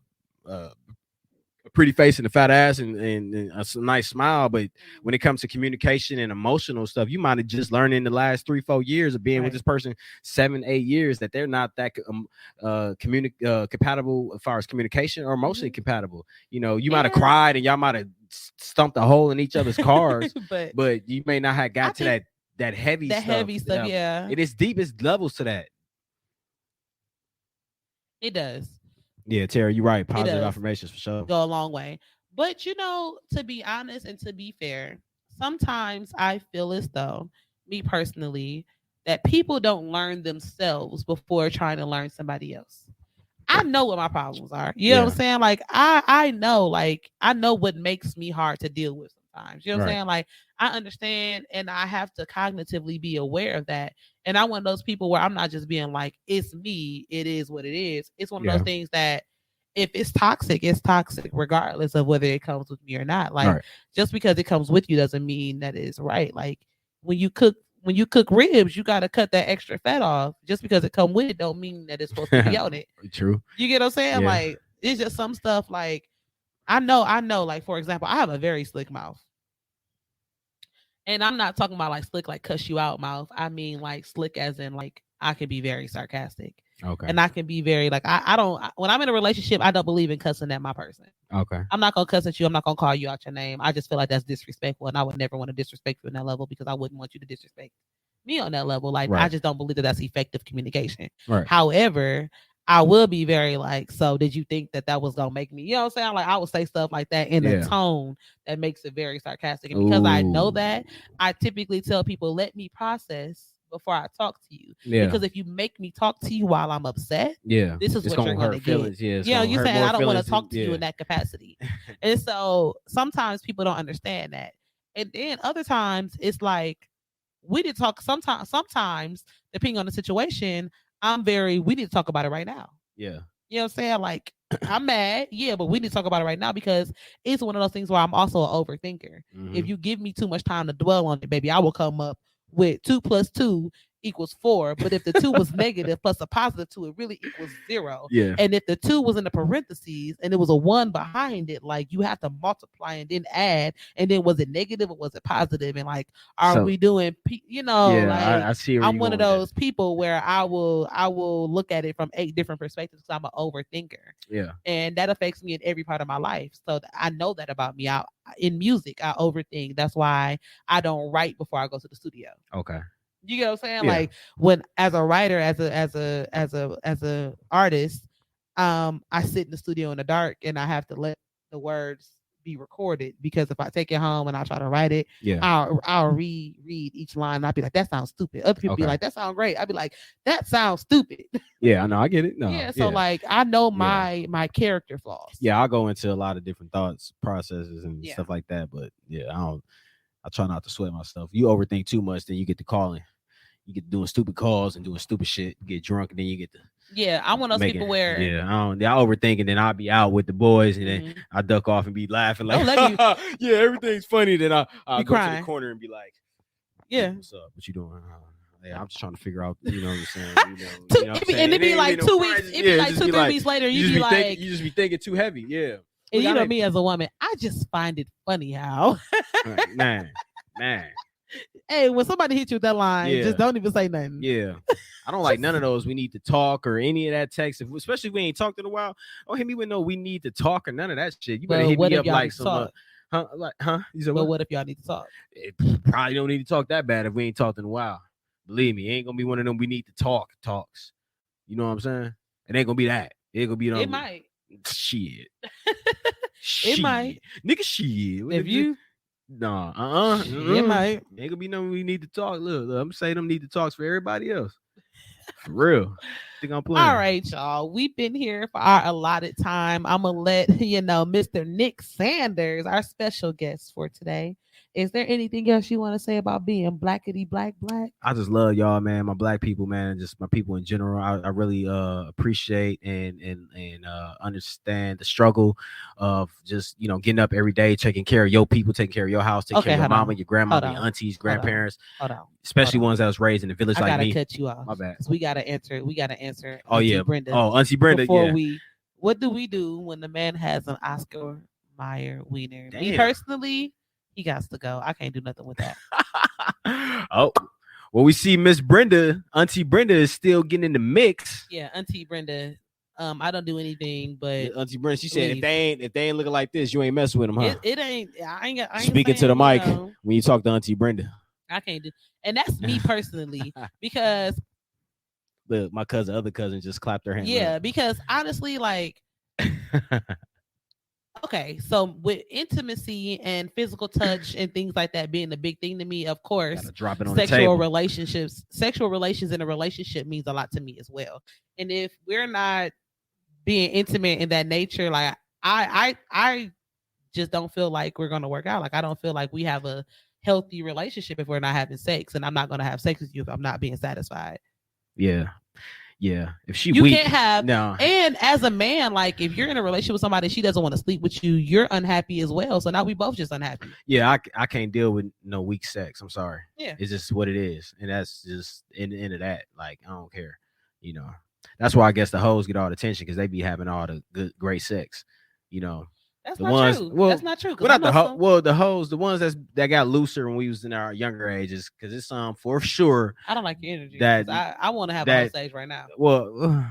pretty face and a fat ass and a nice smile. But when it comes to communication and emotional stuff, you might have just learned in the last 3-4 years of being with Right. this person 7-8 years that they're not that compatible as far as communication or emotionally compatible. You might have Yeah. cried and y'all might have stumped a hole in each other's cars, but but you may not have got to think that heavy the stuff. heavy stuff, yeah, It is deepest levels to that. it does Yeah, Terry, you're right. Positive does. affirmations for sure. go a long way. But to be honest and to be fair, sometimes I feel as though, me personally, that people don't learn themselves before trying to learn somebody else. I know what my problems are. You know what Yeah. I'm saying? Like I know what makes me hard to deal with sometimes. You know what I'm Right. saying? Like I understand and I have to cognitively be aware of that. And I'm one of those people where I'm not just being like, it's me, it is what it is. It's one of Yeah. those things that if it's toxic regardless of whether it comes with me or not. Like Right. just because it comes with you doesn't mean that it's right. Like when you cook ribs, you gotta cut that extra fat off. Just because it come with it don't mean that it's supposed to be on it. True. You get what I'm saying? Yeah. Like it's just some stuff like I know, like for example, I have a very slick mouth. And I'm not talking about like slick like cuss you out mouth. I mean like slick as in like I can be very sarcastic. Okay. And I can be very like I don't when I'm in a relationship, I don't believe in cussing at my person. Okay. I'm not gonna cuss at you. I'm not gonna call you out your name. I just feel like that's disrespectful, and I would never want to disrespect you on that level because I wouldn't want you to disrespect me on that level. Like I Right. just don't believe that that's effective communication. Right. However, I will be very like, so did you think that that was gonna make me? You know what I'm saying? Like I would say stuff like that in Yeah. a tone that makes it very sarcastic, and because I know Ooh. that, I typically tell people, let me process before I talk to you. Yeah. Because if you make me talk to you while I'm upset, Yeah. this is It's what you're gonna gonna hurt get. feelings. Yeah. Yeah, you saying I don't want to talk to you Yeah. in that capacity. And so sometimes people don't understand that. And then other times it's like we need to talk sometimes depending on the situation, we need to talk about it right now. Yeah. You know what I'm saying? Like I'm mad, yeah, but we need to talk about it right now because it's one of those things where I'm also an overthinker. Mhm. If you give me too much time to dwell on it, baby, I will come up with 2 + 2 equals 4. But if the 2 was negative plus a positive 2, it really equals 0. Yeah. And if the 2 was in the parentheses and it was a 1 behind it, like you have to multiply and then add. And then was it negative or was it positive? And like, are So- we doing, Yeah. like I see. Where I'm you one of going with those people where I will look at it from 8 different perspectives because I'm an overthinker, that. Yeah. and that affects me in every part of my life. So I know that about me. In music, I overthink. That's why I don't write before I go to the studio. Okay. You get what I'm saying? Yeah. Like when as a writer, as a artist, I sit in the studio in the dark and I have to let the words be recorded because if I take it home and I try to write it, Yeah. I'll read each line and I'll be like, that sounds stupid. Other people be Okay. like, that sounds great. I'll be like, that sounds stupid. Yeah. I know. I get it. No. Yeah. So like I know my character flaws. Yeah, I'll go into a lot of different thoughts, processes, and Yeah. stuff like that. But yeah, I try not to sweat myself. You overthink too much, then you get to calling. You get doing stupid calls and doing stupid shit. You get drunk, and then you get to Yeah, I'm one of those make people it. where Yeah, I overthink, and then I'll be out with the boys, and then Mhm. I duck off and be laughing like, Don't let yeah, everything's funny. Then I'll go to the crying. corner and be like, yeah. what's up? What you doing? Yeah, I'm just trying to figure out, you know what I'm saying? And it'd be like 2 weeks. It'd be like 2-3 weeks later. You'd be like, you just be thinking too heavy. Yeah. and you know me as a woman, I just find it funny how, man. hey, when somebody hits you with that line, Yeah. just don't even say nothing. Yeah. I don't like none of those. We need to talk or any of that text. Especially if we ain't talked in a while. Don't hit me with no we need to talk or none of that shit. You better Well, hit what me if up y'all like need to some talk? You said But what? what if y'all need to talk? It probably don't need to talk that bad if we ain't talked in a while. Believe me, it ain't gonna be one of them we need to talks. You know what I'm saying? It ain't gonna be that. It ain't gonna be It might. shit. It might. Nigga shit. What If you, Nah, it might. Ain't gonna be nothing we need to talk. Look, I'm saying them need to talks for everybody else. For real. Think I'm playing. All right, y'all. We've been here for our allotted time. I'm gonna let Mr. Nick Sanders, our special guest for today. Is there anything else you want to say about being blackity black? I just love y'all, man. My black people, man. Just my people in general. I really appreciate and understand the struggle of just getting up every day, taking care of your people, taking care of your house, taking care of your mama, your grandmama, your aunties, grandparents, Hold on. especially ones that was raised in the village I like gotta me. cut you off. My bad. 'Cause we gotta answer. Oh Auntie yeah, Brenda. Oh, Auntie Brenda. Before Yeah. What do we do when the man has an Oscar Mayer wiener? Me Damn. personally, he got to go. I can't do nothing with that. Oh, well, we see Miss Brenda, Auntie Brenda is still getting in the mix. Yeah, Auntie Brenda. I don't do anything, but Auntie Brenda, she said, leave. if they ain't looking like this, you ain't messing with them, huh? it ain't. I ain't Speaking to saying, the mic you know, when you talk to Auntie Brenda. I can't do, and that's me personally because Look, my other cousin just clapped her hand. yeah, because honestly, like Okay, so with intimacy and physical touch and things like that being the big thing to me, of course, Gotta drop it on the sexual table. relationships, sexual relations in a relationship means a lot to me as well. And if we're not being intimate in that nature, like I just don't feel like we're gonna work out. Like I don't feel like we have a healthy relationship if we're not having sex, and I'm not gonna have sex with you if I'm not being satisfied. Yeah. Yeah. If she You weak, can't have no. And as a man, like if you're in a relationship with somebody, she doesn't want to sleep with you, you're unhappy as well. So now we both just unhappy. Yeah, I can't deal with no weak sex. I'm sorry. Yeah. It's just what it is. And that's just in the end of that. Like, I don't care. You know. That's why I guess the hoes get all the attention because they be having all the good great sex. You know. That's The not ones- true. well, That's not true. 'cause Well, I not the know some- well, the hoes, the ones that got looser when we was in our younger ages, because it's for sure. I don't like your energy. That- 'cause I want to have a that- whole stage right now. Well,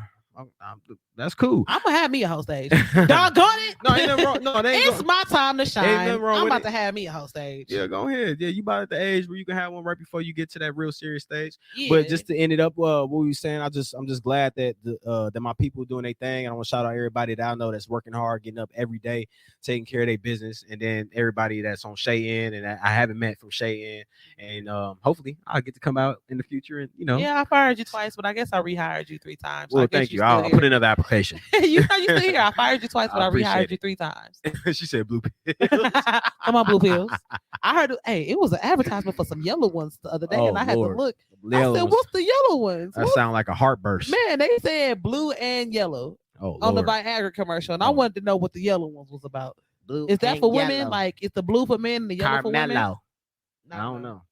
that's cool. I'm gonna have me a whole stage. Doggone it! No, ain't nothing wrong. No, they ain't It's my time to shine. nothing wrong I'm with about it. to have me a whole stage. Yeah, go ahead. Yeah, you about at the age where you can have one right before you get to that real serious stage. Yeah. But just to end it up, what we were saying, I'm just glad that that my people doing their thing. And I want to shout out everybody that I know that's working hard, getting up every day, taking care of their business, and then everybody that's on Shay In and that I haven't met from Shay In, and hopefully I'll get to come out in the future and Yeah, I fired you twice, but I guess I rehired you 3 times. Well, I guess thank you. still I'll here. put another application. you still here. I fired you twice, but I I appreciate rehired it. you 3 times. She said blue pills. Come on, blue pills. I heard. Hey, it was an advertisement for some yellow ones the other day, Oh, and I had Lord. to look. Yellow I said, was- "What's the yellow ones?" that What? sound like a heartburst. Man, they said blue and yellow Oh, on the Lord. Viagra commercial, and I Oh. wanted to know what the yellow ones was about. Blue Is that and for women? yellow. Like, is the blue for men and the yellow for women? Carmelo. I don't know.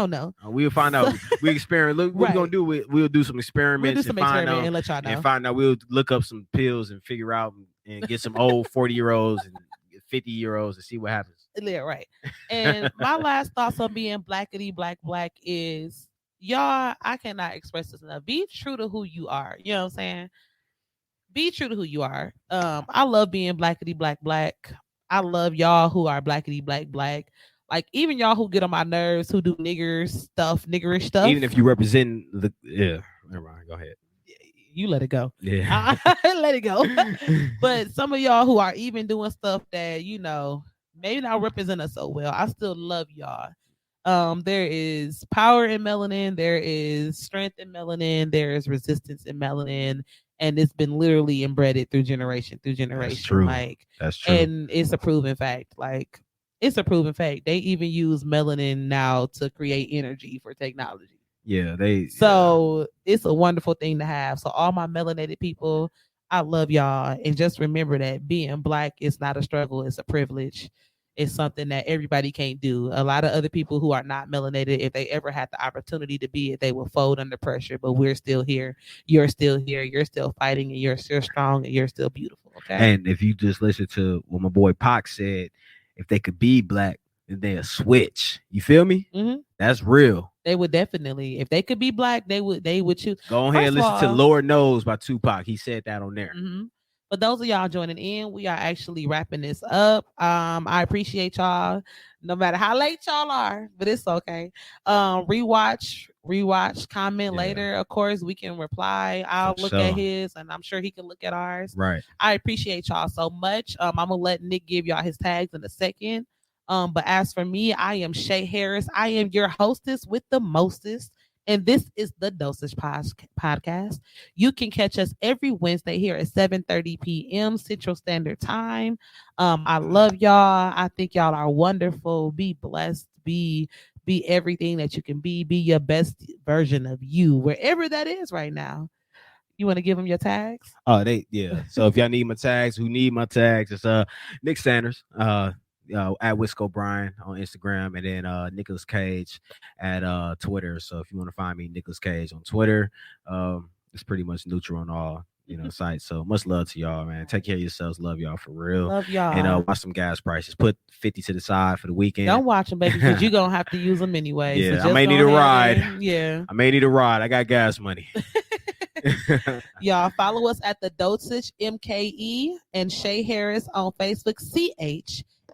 No. We'll find out. We experiment. Look, what Right. we're gonna do. We'll do some We'll experiments do some and find experiment out. and let y'all know. And find out. We'll look up some pills and figure out and get some old 40-year-olds and 50-year-olds and see what happens. Yeah, right. And my last thoughts on being blackity black is, y'all, I cannot express this enough. Be true to who you are. You know what I'm saying? Be true to who you are. I love being blackity black. I love y'all who are blackity black. Like even y'all who get on my nerves, who do niggerish stuff. Even if you represent the never mind. Go ahead. You let it go. Yeah. Let it go. But some of y'all who are even doing stuff that, maybe not represent us so well, I still love y'all. There is power in melanin, there is strength in melanin, there is resistance in melanin, and it's been literally embedded through generation. true. Like, That's true. and it's a proven fact. Like, it's a proven fact. They even use melanin now to create energy for technology. Yeah, So it's a wonderful thing to have. So all my melanated people, I love y'all. And just remember that being black is not a struggle, it's a privilege. It's something that everybody can't do. A lot of other people who are not melanated, if they ever had the opportunity to be it, they will fold under pressure. But we're still here. You're still here. You're still fighting, and you're still strong, and you're still beautiful. Okay. And if you just listen to what my boy Pac said, if they could be black, then they'll switch. You feel me? Mhm. That's real. They would definitely, if they could be black, they would choose. Go ahead and First of listen to all- Lord Knows by Tupac. He said that on there. Mhm. But those of y'all joining in, we are actually wrapping this up. I appreciate y'all, no matter how late y'all are, but it's okay. Rewatch, comment Yeah. later. Of course, we can reply. I'll For look sure. at his, and I'm sure he can look at ours. Right. I appreciate y'all so much. I'm gonna let Nick give y'all his tags in a second. But as for me, I am Shay Harris. I am your hostess with the mostest. And this is the Dosage Podcast. You can catch us every Wednesday here at 7:30 p.m. Central Standard Time. I love y'all. I think y'all are wonderful. Be blessed. Be everything that you can be. Be your best version of you, wherever that is right now. You want to give them your tags? Oh, So if y'all need my tags, who need my tags, it's Nick Sanders, at Whisk O'Brien on Instagram, and then Nicolas Cage at Twitter. So if you want to find me, Nicolas Cage on Twitter, it's pretty much neutral on all sites. So much love to y'all, man. Take care of yourselves. Love y'all for real. Love y'all. And watch some gas prices. Put 50 to the side for the weekend. Don't watch them, baby, because you're going to have to use them anyway. Yeah, so I may just need go a ahead ride. and- yeah. I may need a ride. I got gas money. Y'all follow us at the Dosage MKE and Shay Harris on Facebook,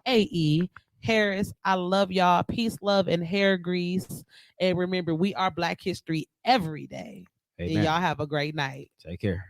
CHAE Harris. I love y'all. Peace, love, and hair grease. And remember, we are Black History every day. And Amen. y'all have a great night. Take care.